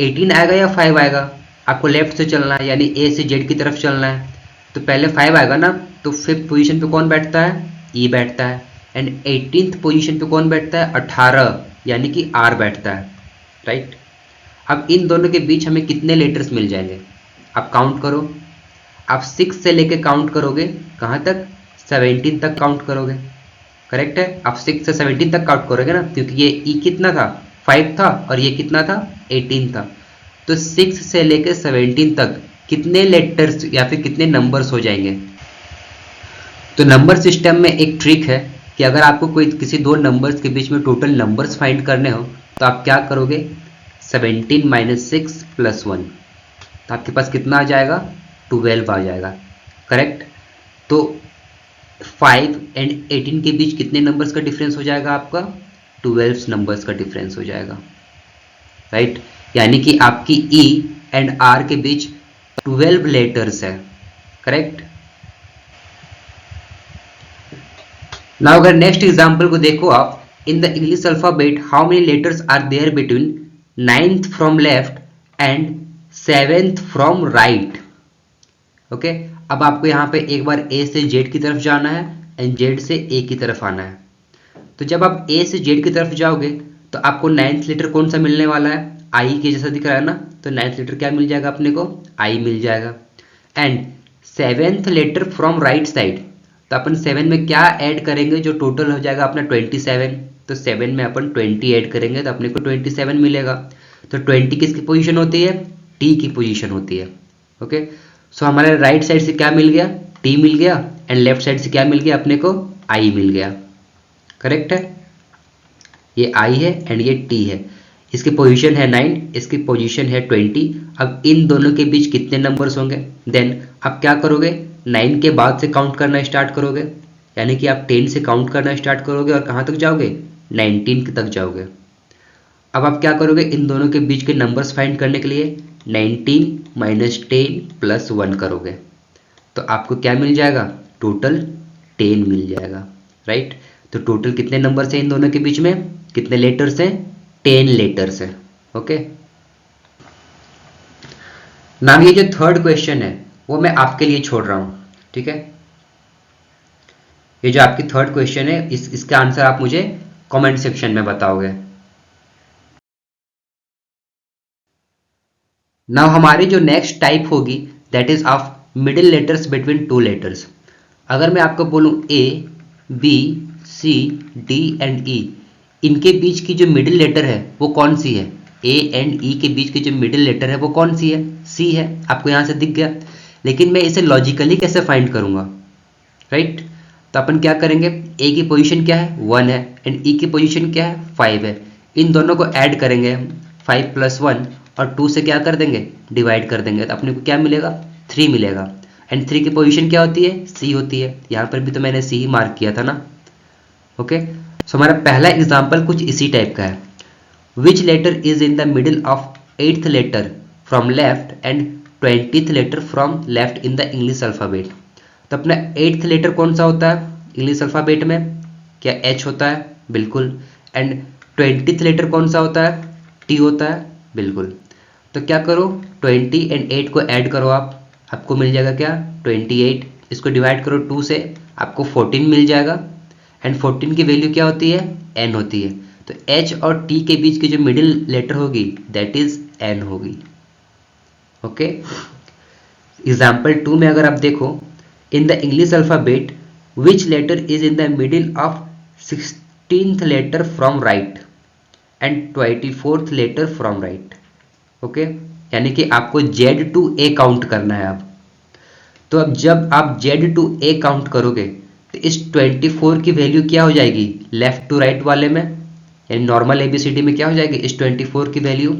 18 आएगा या 5 आएगा, आपको लेफ्ट से चलना है यानी ए से जेड की तरफ चलना है। तो पहले 5 आएगा ना, तो 5th पोजीशन पे कौन बैठता है, ई बैठता है। एंड 18th पोजीशन पे कौन बैठता है, 18 यानी कि आर बैठता है, राइट। अब इन दोनों के बीच हमें कितने लेटर्स मिल जाएंगे, आप काउंट करो। आप 6 से लेके काउंट करोगे कहाँ तक, 17 तक काउंट करोगे, करेक्ट है। आप 6 से 17 तक काउंट करोगे ना, क्योंकि ये ई कितना था, 5 था, और ये कितना था, 18 था। तो 6 से लेके 17 तक कितने लेटर्स या फिर कितने नंबर्स हो जाएंगे। तो नंबर सिस्टम में एक ट्रिक है कि अगर आपको कोई किसी दो नंबर्स के बीच में टोटल नंबर्स फाइंड करने हो तो आप क्या करोगे, 17 माइनस 6 प्लस 1, तो आपके पास कितना आ जाएगा, 12 आ जाएगा, करेक्ट। तो 5 एंड 18 के बीच कितने नंबर्स का डिफरेंस हो जाएगा आपका, 12 नंबर्स का डिफरेंस हो जाएगा, राइट। यानी कि आपकी ई एंड आर के बीच 12 लेटर्स है, करेक्ट। नाउ अगर नेक्स्ट एग्जांपल को देखो आप, in the English alphabet how many letters are there between 9th from left and 7th from right. Okay, अब आपको यहाँ पे एक बार ए से जेड की तरफ जाना है एंड जेड से ए की तरफ आना है। तो जब आप ए से जेड की तरफ जाओगे तो आपको 9th लेटर कौन सा मिलने वाला है, आई के जैसा दिख रहा है ना, तो 9th लेटर क्या मिल जाएगा अपने को, आई मिल जाएगा। And 7th letter from right side, तो अपन 7 में क्या ऐड करेंगे, जो टोटल हो जाएगा अपना 27। तो 7 में अपन 20 ऐड करेंगे तो अपने को 27 मिलेगा। तो 20 किसकी पोजीशन होती है? टी की पोजीशन होती है। ओके, सो हमारे राइट साइड से क्या मिल गया? टी मिल गया, एंड लेफ्ट साइड से क्या मिल गया अपने को? आई मिल गया। करेक्ट है, ये आई है एंड ये टी है। इसकी पोजीशन है 9, इसकी पोजीशन है 20। अब इन दोनों के बीच कितने नंबर्स होंगे? देन आप क्या करोगे? 9 के बाद से काउंट करना स्टार्ट करोगे, यानी कि आप 10 से काउंट करना स्टार्ट करोगे और कहाँ तक जाओगे? 19 तक जाओगे। अब आप क्या करोगे? इन दोनों के बीच के नंबर्स फाइंड करने के लिए 19 माइनस 10 प्लस 1 करोगे, तो आपको क्या मिल जाएगा? टोटल 10 मिल जाएगा। राइट, तो टोटल कितने नंबर्स हैं इन दोनों के बीच में? कितने लेटर्स हैं? 10 लेटर्स हैं। ओके, नाम ये जो थर्ड क्वेश्चन है वो मैं आपके लिए छोड़ रहा हूं, ठीक है? ये जो आपकी थर्ड क्वेश्चन है इसका आंसर आप मुझे कमेंट सेक्शन में बताओगे। नाउ हमारी जो नेक्स्ट टाइप होगी that is of middle letters between two letters. अगर मैं आपको बोलूं ए, बी, सी, डी एंड ई, इनके बीच की जो मिडिल लेटर है वो कौन सी है? ए एंड ई के बीच की जो मिडिल लेटर है वो कौन सी है? सी है। आपको यहां से दिख गया, लेकिन मैं इसे लॉजिकली कैसे फाइंड करूंगा? राइट, तो अपन क्या करेंगे? ए की पोजीशन क्या है? 1 है, एंड ई की पोजीशन क्या है? 5 है। इन दोनों को ऐड करेंगे, 5 प्लस 1, और 2 से क्या कर देंगे? डिवाइड कर देंगे, तो अपने को क्या मिलेगा? 3 मिलेगा। एंड 3 की पोजीशन क्या होती है? सी होती है। यहाँ पर भी तो मैंने सी ही मार्क किया था ना। ओके, सो हमारा पहला एग्जाम्पल कुछ इसी टाइप का है। Which letter is in the middle of 8th letter from left and 20th letter from left in the English alphabet. तो अपना 8th लेटर कौन सा होता है इंग्लिश अल्फ़ाबेट में? क्या एच होता है? बिल्कुल। एंड 20th लेटर कौन सा होता है? टी होता है। बिल्कुल। तो क्या करो? 20 एंड 8 को ऐड करो, आपको मिल जाएगा क्या? 28। इसको डिवाइड करो 2 से, आपको 14 मिल जाएगा। एंड 14 की वैल्यू क्या होती है? एन होती है। तो एच और टी के बीच की जो मिडिल लेटर होगी दैट इज एन होगी। ओके, एग्जाम्पल 2 में अगर आप देखो, in the English alphabet which letter is in the middle of 16th letter from right and 24th letter from right. Okay, यानी कि आपको Z टू A काउंट करना है अब। तो अब जब आप Z टू A काउंट करोगे तो इस 24 की वैल्यू क्या हो जाएगी? लेफ्ट टू राइट वाले में, यानी नॉर्मल ABCD में क्या हो जाएगी? इस 24 की वैल्यू,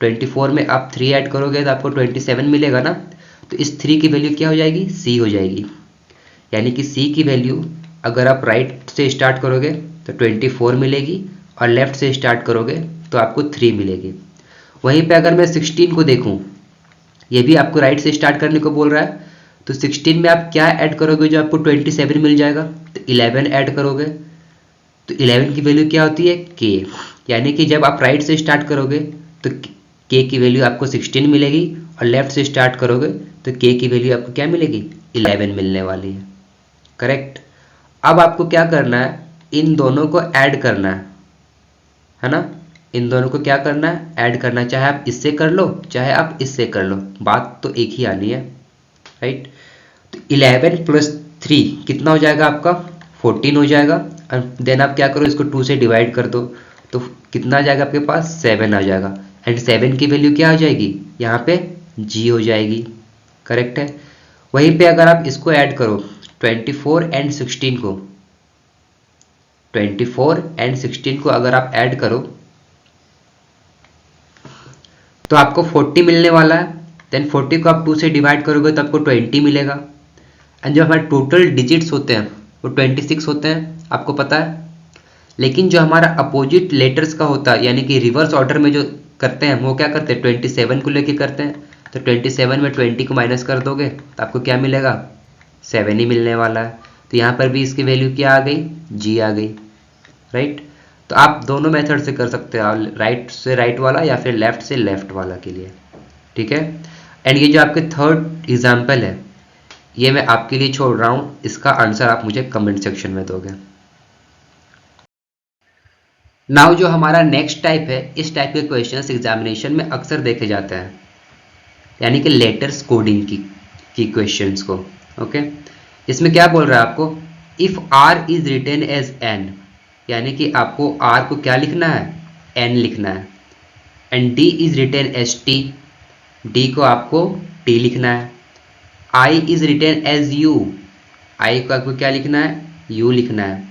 24 में आप 3 ऐड करोगे तो आपको 27 मिलेगा ना। तो इस 3 की वैल्यू क्या हो जाएगी? C हो जाएगी। यानी कि C की वैल्यू अगर आप राइट से स्टार्ट करोगे तो 24 मिलेगी, और लेफ्ट से स्टार्ट करोगे तो आपको 3 मिलेगी। वहीं पे अगर मैं 16 को देखूं, ये भी आपको राइट से स्टार्ट करने को बोल रहा है, तो 16 में आप क्या ऐड करोगे जो आपको 27 मिल जाएगा? तो 11 ऐड करोगे। तो 11 की वैल्यू क्या होती है? K। यानी कि जब आप राइट से स्टार्ट करोगे तो K की वैल्यू आपको 16 मिलेगी, और लेफ्ट से स्टार्ट करोगे तो K की वैल्यू आपको क्या मिलेगी? 11 मिलने वाली है। करेक्ट। अब आपको क्या करना है? इन दोनों को ऐड करना है ना? इन दोनों को क्या करना है? ऐड करना है। चाहे आप इससे कर लो चाहे आप इससे कर लो, बात तो एक ही आनी है। राइट, तो 11 प्लस 3 कितना हो जाएगा आपका? 14 हो जाएगा। और देन आप क्या करो? इसको 2 से डिवाइड कर दो, तो कितना आ जाएगा आपके पास? 7 आ जाएगा। एंड 7 की वैल्यू क्या हो जाएगी? यहाँ पे G हो जाएगी। करेक्ट है। वहीं पे अगर आप इसको ऐड करो 24 एंड 16 को, 24 एंड 16 को अगर आप ऐड करो तो आपको 40 मिलने वाला है। देन 40 को आप 2 से डिवाइड करोगे तो आपको 20 मिलेगा। एंड जो हमारे टोटल डिजिट्स होते हैं वो 26 होते हैं, आपको पता है। लेकिन जो हमारा अपोजिट लेटर्स का होता है, यानी कि रिवर्स ऑर्डर में जो करते हैं, वो क्या करते हैं? 27 को लेके करते हैं। तो 27 में 20 को माइनस कर दोगे तो आपको क्या मिलेगा? 7 ही मिलने वाला है। तो यहाँ पर भी इसकी वैल्यू क्या आ गई? G आ गई। राइट, तो आप दोनों मेथड से कर सकते हो, राइट से राइट वाला या फिर लेफ्ट से लेफ्ट वाला के लिए। ठीक है। एंड ये जो आपके थर्ड एग्जाम्पल है ये मैं आपके लिए छोड़ रहा हूं, इसका आंसर आप मुझे कमेंट सेक्शन में दोगे। नाउ जो हमारा नेक्स्ट टाइप है, इस टाइप के क्वेश्चंस एग्जामिनेशन में अक्सर देखे जाते हैं, यानी कि लेटर्स कोडिंग की क्वेश्चंस को। ओके, इसमें क्या बोल रहा है आपको? If R is written as N, यानी कि आपको R को क्या लिखना है? N लिखना है। And D is written as T, D को आपको टी लिखना है। I is written as U, I को आपको क्या लिखना है, यू लिखना है।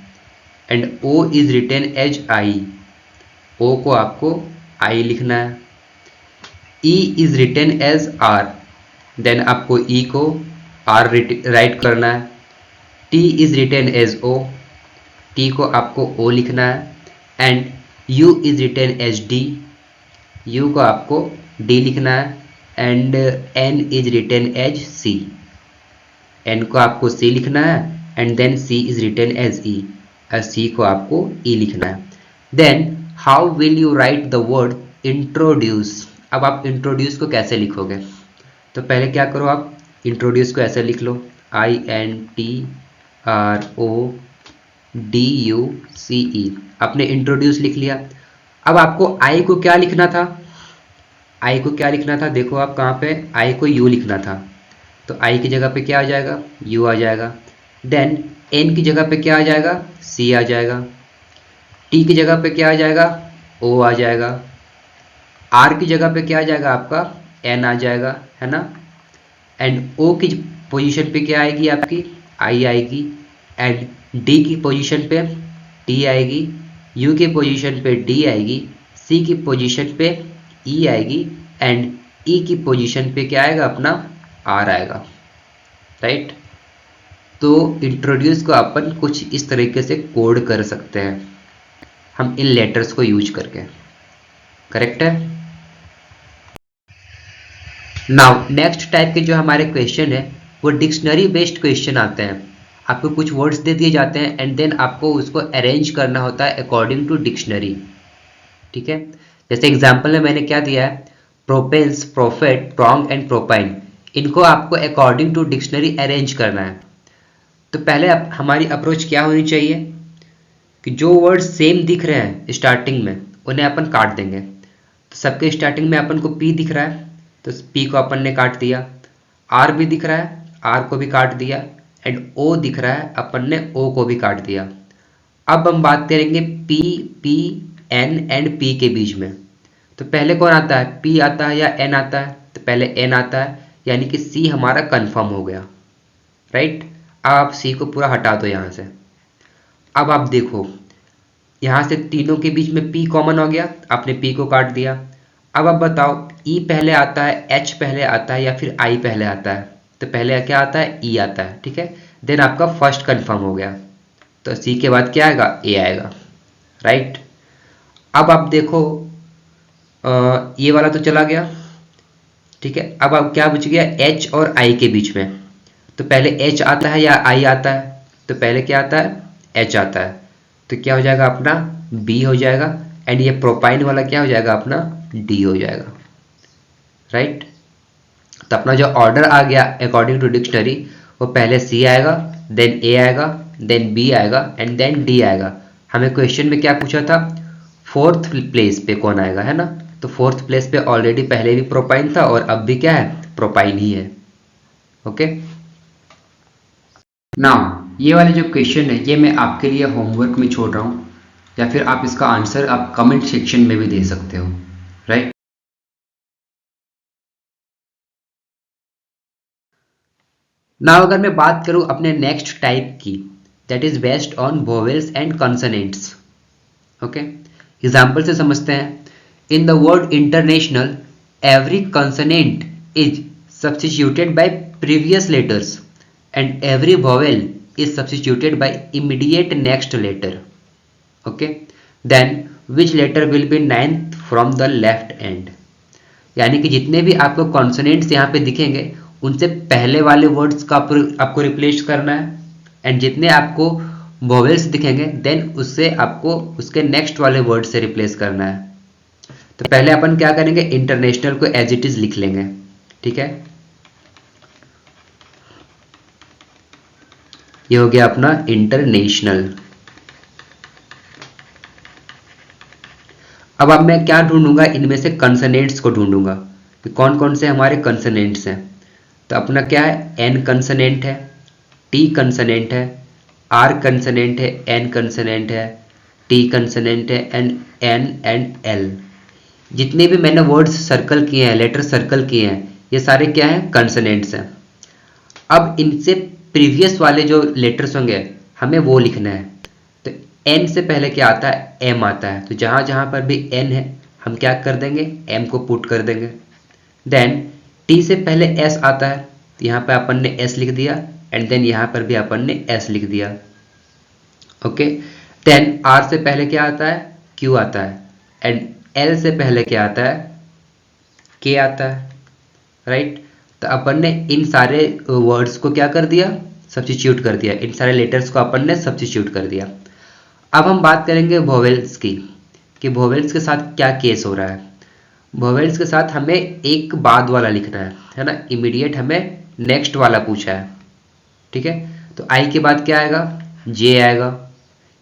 And O is written as I, O को आपको आई लिखना है। E is written as R, then आपको ई को आर राइट करना है। T is written as O, T को आपको ओ लिखना है। And U is written as D, U को आपको डी लिखना है। And N is written as C, N को आपको सी लिखना है। And then C is written as E, और सी को आपको ई लिखना है। Then how will you write the word introduce, अब आप इंट्रोड्यूस को कैसे लिखोगे, तो पहले क्या करो, आप इंट्रोड्यूस को ऐसे लिख लो, INTRODUCE, आपने इंट्रोड्यूस लिख लिया। अब आपको आई को क्या लिखना था, आई को क्या लिखना था, देखो आप कहाँ पे, आई को यू लिखना था, तो आई की जगह पे क्या आ जाएगा, यू आ जाएगा। देन एन की जगह पे क्या आ जाएगा, सी आ जाएगा। टी की जगह पे क्या आ जाएगा, ओ आ जाएगा। आर की जगह पे क्या आ जाएगा आपका, एन आ जाएगा, है ना। एंड ओ की पोजीशन पे क्या आएगी आपकी, आई आएगी। एंड डी की पोजीशन पे टी आएगी, यू की पोजीशन पे डी आएगी, सी की पोजीशन पे ई आएगी। एंड ई की पोजीशन पे क्या आएगा अपना, आर आएगा, राइट। तो इंट्रोड्यूस को अपन कुछ इस तरीके से कोड कर सकते हैं हम इन लेटर्स को यूज करके, करेक्ट है। नाउ नेक्स्ट टाइप के जो हमारे क्वेश्चन है वो डिक्शनरी बेस्ड क्वेश्चन आते हैं। आपको कुछ वर्ड्स दे दिए जाते हैं एंड देन आपको उसको अरेंज करना होता है अकॉर्डिंग टू डिक्शनरी, ठीक है। जैसे एग्जांपल में मैंने क्या दिया है, प्रोपेंस, प्रोफेट, प्रोंग एंड प्रोपाइन, इनको आपको अकॉर्डिंग टू डिक्शनरी अरेंज करना है। तो पहले हमारी अप्रोच क्या होनी चाहिए कि जो वर्ड सेम दिख रहे हैं स्टार्टिंग में उन्हें अपन काट देंगे। तो सबके स्टार्टिंग में अपन को पी दिख रहा है तो पी को अपन ने काट दिया, आर भी दिख रहा है आर को भी काट दिया, एंड ओ दिख रहा है अपन ने ओ को भी काट दिया। अब हम बात करेंगे P, P, N and P के बीच में। तो पहले कौन आता है, पी आता है या एन आता है, तो पहले एन आता है, यानी कि सी हमारा कंफर्म हो गया, राइट। अब आप सी को पूरा हटा दो यहाँ से। अब आप देखो यहाँ से तीनों के बीच में पी कॉमन हो गया, आपने पी को काट दिया। अब आप बताओ ई पहले आता है, एच पहले आता है या फिर आई पहले आता है, तो पहले क्या आता है, ई आता है, ठीक है। देन आपका फर्स्ट कंफर्म हो गया, तो सी के बाद क्या आएगा, ए आएगा, राइट। अब आप देखो ये वाला तो चला गया, ठीक है। अब क्या बच गया, एच और आई के बीच में। तो पहले एच आता है या आई आता है, तो पहले क्या आता है, एच आता है, तो क्या हो जाएगा अपना बी हो जाएगा। एंड ये प्रोपाइन वाला क्या हो जाएगा अपना डी हो जाएगा, राइट। तो अपना जो ऑर्डर आ गया अकॉर्डिंग टू डिक्शनरी, वो पहले सी आएगा, देन ए आएगा, देन बी आएगा एंड देन डी आएगा। हमें क्वेश्चन में क्या पूछा था, फोर्थ प्लेस पे कौन आएगा, है ना। तो फोर्थ प्लेस पे ऑलरेडी पहले भी प्रोपाइन था और अब भी क्या है, प्रोपाइन ही है, ओके। नाउ ये वाले जो क्वेश्चन है ये मैं आपके लिए होमवर्क में छोड़ रहा हूँ, या फिर आप इसका आंसर आप कमेंट सेक्शन में भी दे सकते हो, राइट। नाउ अगर मैं बात करूं अपने नेक्स्ट टाइप की, that is based on vowels and consonants, okay. Example से समझते हैं। In the word international every consonant is substituted bye previous letters and every vowel is substituted by immediate next letter, okay. Then which letter will be ninth from the left end, यानी कि जितने भी आपको कॉन्सोनेंट्स यहाँ पे दिखेंगे उनसे पहले वाले वर्ड्स का आपको रिप्लेस करना है, एंड जितने आपको वोवेल्स दिखेंगे देन उससे आपको उसके नेक्स्ट वाले वर्ड से रिप्लेस करना है। तो पहले अपन क्या करेंगे, इंटरनेशनल को एज इट इज लिख लेंगे, ठीक है। ये हो गया अपना इंटरनेशनल। अब मैं क्या ढूंढूंगा, इनमें से कंसोनेंट्स को ढूंढूंगा कि कौन कौन से हमारे कंसोनेंट्स हैं। तो अपना क्या है, एन कंसोनेंट है, टी कंसोनेंट है, आर कंसोनेंट है, एन कंसोनेंट है, टी कंसोनेंट है, एंड एन एंड एल। जितने भी मैंने वर्ड्स सर्कल किए हैं, लेटर सर्कल किए हैं, ये सारे क्या हैं? कंसोनेंट्स हैं। अब इनसे प्रीवियस वाले जो लेटर्स होंगे हमें वो लिखना है। तो एन से पहले क्या आता है? एम आता है। तो जहां जहां पर भी एन है हम क्या कर देंगे? एम को पुट कर देंगे। देन टी से पहले एस आता है, तो यहाँ पे अपन ने एस लिख दिया, एंड देन यहाँ पर भी अपन ने एस लिख दिया। ओके। देन आर से पहले क्या आता है? क्यू आता है, एंड एल से पहले क्या आता है? के आता है, राइट। तो अपन ने इन सारे वर्ड्स को क्या कर दिया? सब्स्टिट्यूट कर दिया। इन सारे लेटर्स को अपन ने सब्स्टिट्यूट कर दिया। अब हम बात करेंगे वोवेल्स की, कि वोवेल्स के साथ क्या केस हो रहा है। वोवेल्स के साथ हमें एक बाद वाला लिखना है ना। इमीडिएट हमें नेक्स्ट वाला पूछा है, ठीक है। तो आई के बाद क्या आएगा? जे आएगा।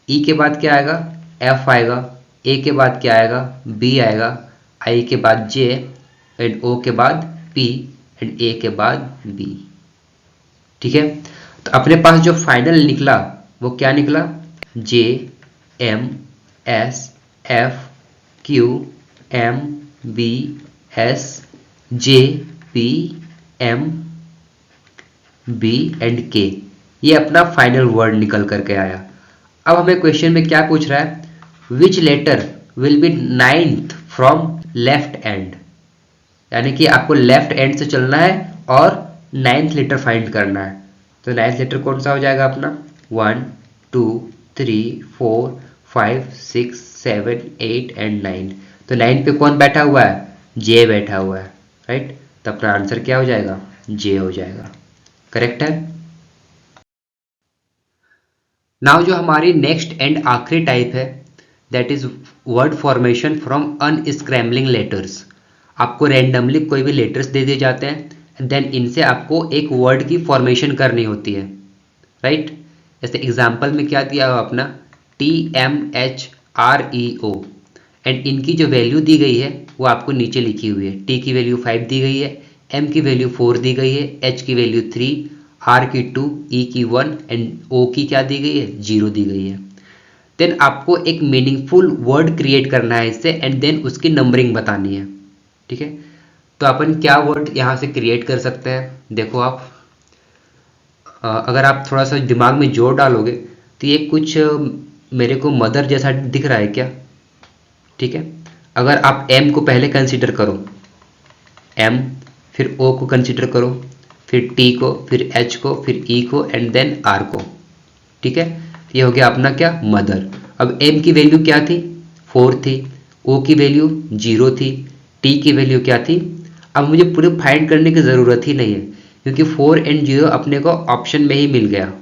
ई के बाद क्या आएगा? एफ आएगा। ए के बाद क्या आएगा? बी आएगा। आई के बाद जे, एंड ओ के बाद पी, एंड ए के बाद बी, ठीक है। तो अपने पास जो फाइनल निकला वो क्या निकला? J, M, S, F, Q, M, B, S, J, P, M, B and K. ये अपना फाइनल वर्ड निकल करके आया। अब हमें क्वेश्चन में क्या पूछ रहा है? Which letter will be ninth from left and, यानी कि आपको लेफ्ट एंड से चलना है और नाइन्थ लेटर फाइंड करना है। तो नाइन्थ लेटर कौन सा हो जाएगा अपना? 1 2 3 4 5 6 7 8 एंड 9। तो 9 पे कौन बैठा हुआ है? जे बैठा हुआ है, राइट। तो अपना आंसर क्या हो जाएगा? जे हो जाएगा। करेक्ट है। नाउ जो हमारी नेक्स्ट एंड आखिरी टाइप है, that is word formation from unscrambling letters. आपको रैंडमली कोई भी लेटर्स दे दिए जाते हैं, देन इनसे आपको एक वर्ड की फॉर्मेशन करनी होती है, राइट। जैसे एग्जाम्पल में क्या दिया हुआ अपना? TMHREO, एंड इनकी जो वैल्यू दी गई है वो आपको नीचे लिखी हुई है। टी की वैल्यू 5 दी गई है, एम की वैल्यू 4 दी गई है, एच की वैल्यू 3, आर की 2, ई की 1, एंड ओ की क्या दी गई है? 0 दी गई है। देन आपको एक मीनिंगफुल वर्ड क्रिएट करना है इससे, एंड देन उसकी नंबरिंग बतानी है, ठीक है। तो अपन क्या वर्ड यहाँ से क्रिएट कर सकते हैं? देखो आप, अगर आप थोड़ा सा दिमाग में जोर डालोगे तो ये कुछ मेरे को मदर जैसा दिख रहा है क्या? ठीक है। अगर आप एम को पहले कंसीडर करो, एम, फिर ओ को कंसीडर करो, फिर टी को, फिर एच को, फिर ई को, एंड देन आर को, ठीक है। ये हो गया अपना क्या? मदर। अब एम की वैल्यू क्या थी? 4 थी, ओ की वैल्यू 0 थी, टी की वैल्यू क्या थी? अब मुझे पूरे फाइंड करने की ज़रूरत ही नहीं है, क्योंकि 4 एंड 0 अपने को ऑप्शन में ही मिल गया,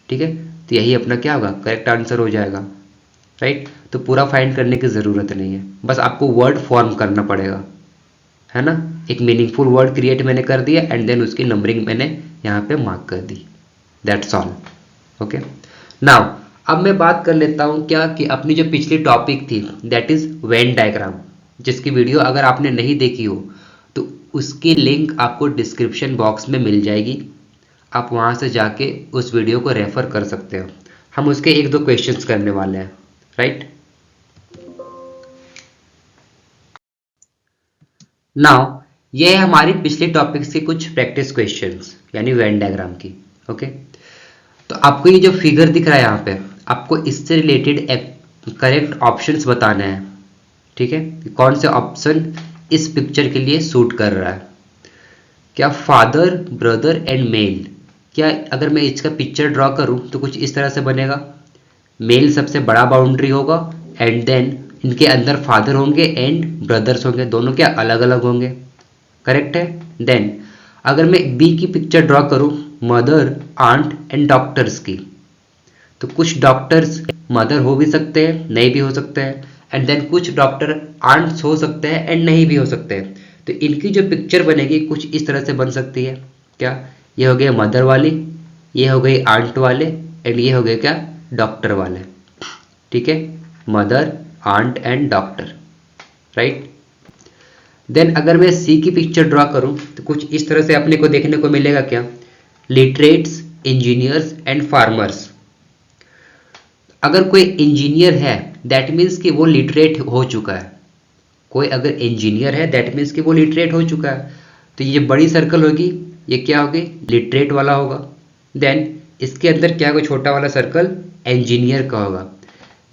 ठीक है। तो यही अपना क्या होगा? करेक्ट आंसर हो जाएगा, राइट। तो पूरा फाइंड करने की ज़रूरत नहीं है, बस आपको वर्ड फॉर्म करना पड़ेगा, है ना। एक मीनिंगफुल वर्ड क्रिएट मैंने कर दिया, एंड देन उसकी नंबरिंग मैंने यहाँ पे मार्क कर दी। That's all. ओके। नाउ अब मैं बात कर लेता हूँ क्या, कि अपनी जो पिछली टॉपिक थी दैट इज वेन डायग्राम, जिसकी वीडियो अगर आपने नहीं देखी हो तो उसकी लिंक आपको डिस्क्रिप्शन बॉक्स में मिल जाएगी। आप वहाँ से जाके उस वीडियो को रेफर कर सकते हो। हम उसके 1-2 क्वेश्चंस करने वाले हैं, राइट। नाउ ये है हमारी पिछले टॉपिक्स की कुछ प्रैक्टिस क्वेश्चंस, यानी वेन डायग्राम की। ओके। तो आपको ये जो फिगर दिख रहा है यहाँ पे, आपको इससे रिलेटेड करेक्ट ऑप्शंस बताने हैं, ठीक है। कौन से ऑप्शन इस पिक्चर के लिए सूट कर रहा है। क्या फादर, ब्रदर एंड मेल, क्या अगर मैं इसका पिक्चर ड्रॉ करूं तो कुछ इस तरह से बनेगा। मेल सबसे बड़ा बाउंड्री होगा, एंड देन इनके अंदर फादर होंगे एंड ब्रदर्स होंगे, दोनों क्या अलग अलग होंगे। करेक्ट है। देन अगर मैं बी की पिक्चर ड्रॉ करूं, मदर, आंट एंड डॉक्टर्स की, तो कुछ डॉक्टर्स मदर हो भी सकते हैं, नहीं भी हो सकते हैं, एंड देन कुछ डॉक्टर आंट्स हो सकते हैं एंड नहीं भी हो सकते हैं। तो इनकी जो पिक्चर बनेगी कुछ इस तरह से बन सकती है। क्या? ये हो गए मदर वाली, ये हो गई आंट वाले, एंड ये हो गए क्या? डॉक्टर वाले, ठीक है। Mother, aunt and doctor, right. Then अगर मैं सी की पिक्चर ड्रॉ करूं तो कुछ इस तरह से अपने को देखने को मिलेगा। क्या? Literates, engineers and farmers. अगर कोई इंजीनियर है दैट मीन्स कि वो लिटरेट हो चुका है, कोई अगर इंजीनियर है दैट मीन्स कि वो लिटरेट हो चुका है, तो ये बड़ी सर्कल होगी, ये क्या होगी, लिटरेट वाला होगा। देन इसके अंदर क्या होगा, छोटा वाला सर्कल इंजीनियर का होगा।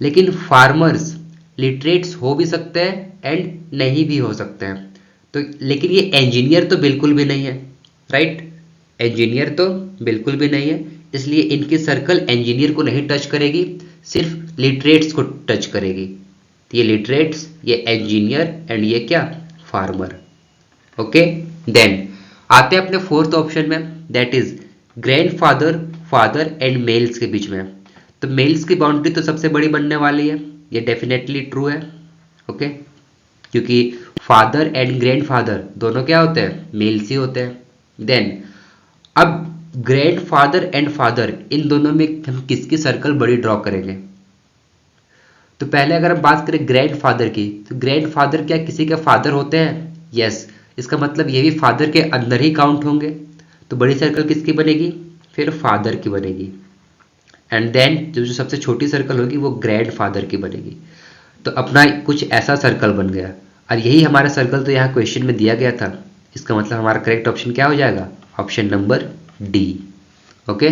लेकिन फार्मर्स लिटरेट्स हो भी सकते हैं एंड नहीं भी हो सकते हैं, तो लेकिन ये इंजीनियर तो बिल्कुल भी नहीं है, राइट, इंजीनियर तो बिल्कुल भी नहीं है, इसलिए इनकी सर्कल इंजीनियर को नहीं टच करेगी, सिर्फ लिटरेट्स को टच करेगी। तो ये लिटरेट्स, ये इंजीनियर एंड ये क्या, फार्मर। ओके, देन आते हैं अपने फोर्थ ऑप्शन में, that is grandfather, father and males के बीच में। तो मेल्स की बाउंड्री तो सबसे बड़ी बनने वाली है, ये डेफिनेटली ट्रू है। ओके, क्योंकि फादर एंड ग्रैंडफादर दोनों क्या होते हैं, मेल्स ही होते हैं। देन अब ग्रैंडफादर एंड फादर, इन दोनों में हम किसकी सर्कल बड़ी ड्रॉ करेंगे। तो पहले अगर हम बात करें ग्रैंडफादर की, तो ग्रैंडफादर क्या किसी के फादर होते हैं, यस, इसका मतलब ये भी फादर के अंदर ही काउंट होंगे, तो बड़ी सर्कल किसकी बनेगी, फिर फादर की बनेगी। एंड देन जो सबसे छोटी सर्कल होगी वो ग्रैंडफादर की बनेगी। तो अपना कुछ ऐसा सर्कल बन गया, और यही हमारा सर्कल तो यहाँ क्वेश्चन में दिया गया था, इसका मतलब हमारा करेक्ट ऑप्शन क्या हो जाएगा, option number D. Okay,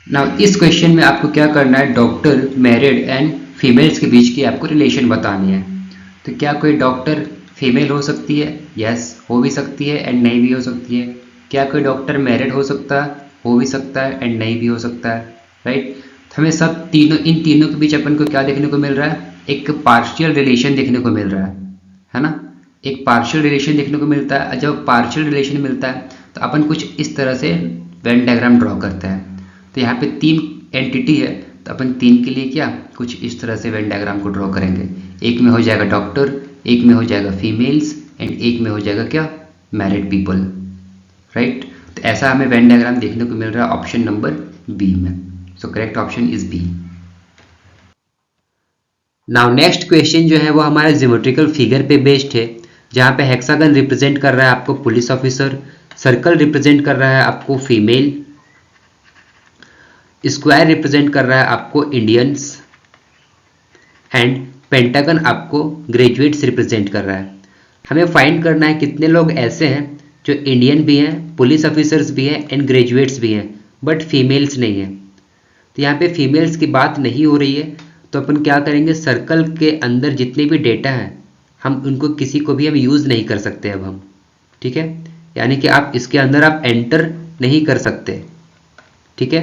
now इस क्वेश्चन में आपको क्या करना है, डॉक्टर, मैरिड एंड फीमेल्स के बीच की आपको रिलेशन बतानी है। तो क्या कोई डॉक्टर फीमेल हो सकती है, यस, हो भी सकती है एंड नहीं भी हो सकती है। क्या कोई डॉक्टर मैरिड हो सकता है, हो भी सकता है एंड नहीं भी हो सकता है, राइट। तो हमें सब तीनों, इन तीनों के बीच अपन को क्या देखने को मिल रहा है, एक पार्शियल रिलेशन देखने को मिल रहा है ना, एक पार्शियल रिलेशन देखने को मिलता है। जब पार्शियल रिलेशन मिलता है तो अपन कुछ इस तरह से वेन डायग्राम ड्रॉ करते हैं। तो यहाँ पे तीन एंटिटी है, तो अपन तीन के लिए क्या कुछ इस तरह से वेन डायग्राम को ड्रॉ करेंगे। एक में हो जाएगा डॉक्टर, एक में हो जाएगा फीमेल्स एंड एक में हो जाएगा क्या, मैरिड पीपल, राइट। तो ऐसा हमें वेन डायग्राम देखने को मिल रहा है ऑप्शन नंबर बी में। So correct option is B. Now next question जो है वो हमारा ज्योमेट्रिकल फिगर पे बेस्ड है, जहाँ पे हेक्सागन रिप्रेजेंट कर रहा है आपको पुलिस ऑफिसर, सर्कल रिप्रेजेंट कर रहा है आपको फीमेल, स्क्वायर रिप्रेजेंट कर रहा है आपको इंडियंस एंड पेंटागन आपको ग्रेजुएट्स रिप्रेजेंट कर रहा है। हमें फाइंड करना है कितने लोग ऐसे हैं जो इंडियन भी हैं, पुलिस ऑफिसर्स भी हैं एंड ग्रेजुएट्स भी हैं, बट फीमेल्स नहीं हैं। तो यहाँ पे फीमेल्स की बात नहीं हो रही है, तो अपन क्या करेंगे, सर्कल के अंदर जितने भी डेटा हैं हम उनको किसी को भी हम यूज़ नहीं कर सकते अब हम, ठीक है, यानी कि आप इसके अंदर आप एंटर नहीं कर सकते, ठीक है।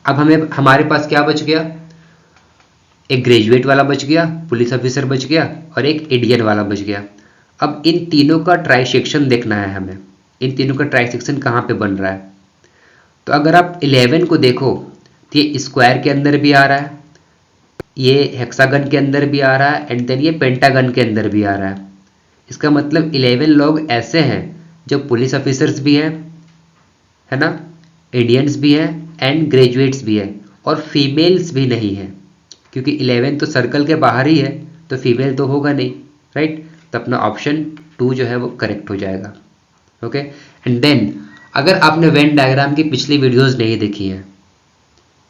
अब हमें हमारे पास क्या बच गया, एक ग्रेजुएट वाला बच गया, पुलिस ऑफिसर बच गया और एक इंडियन वाला बच गया। अब इन तीनों का ट्राइसेक्शन देखना है हमें, इन तीनों का ट्राइसेक्शन कहाँ पे बन रहा है। तो अगर आप 11 को देखो तो ये स्क्वायर के अंदर भी आ रहा है, ये हेक्सागन के अंदर भी आ रहा है एंड देन ये पेंटागन के अंदर भी आ रहा है। इसका मतलब 11 लोग ऐसे हैं जो पुलिस ऑफिसर्स भी हैं, है ना, इंडियंस भी हैं एंड ग्रेजुएट्स भी हैं, और फीमेल्स भी नहीं है, क्योंकि 11 तो सर्कल के बाहर ही है, तो फीमेल तो होगा नहीं, राइट। तो अपना ऑप्शन 2 जो है वो करेक्ट हो जाएगा। ओके, एंड देन अगर आपने वेन डायग्राम की पिछली वीडियोस नहीं देखी हैं,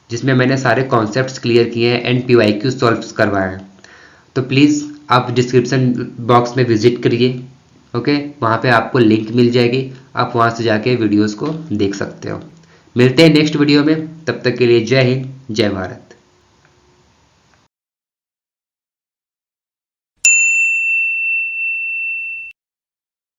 जिसमें मैंने सारे कॉन्सेप्ट्स क्लियर किए हैं एंड PYQ सॉल्व करवाए हैं, तो प्लीज़ आप डिस्क्रिप्शन बॉक्स में विजिट करिए। ओके, वहाँ पे आपको लिंक मिल जाएगी, आप वहाँ से जाके वीडियोस को देख सकते हो। मिलते हैं नेक्स्ट वीडियो में, तब तक के लिए जय हिंद, जय भारत।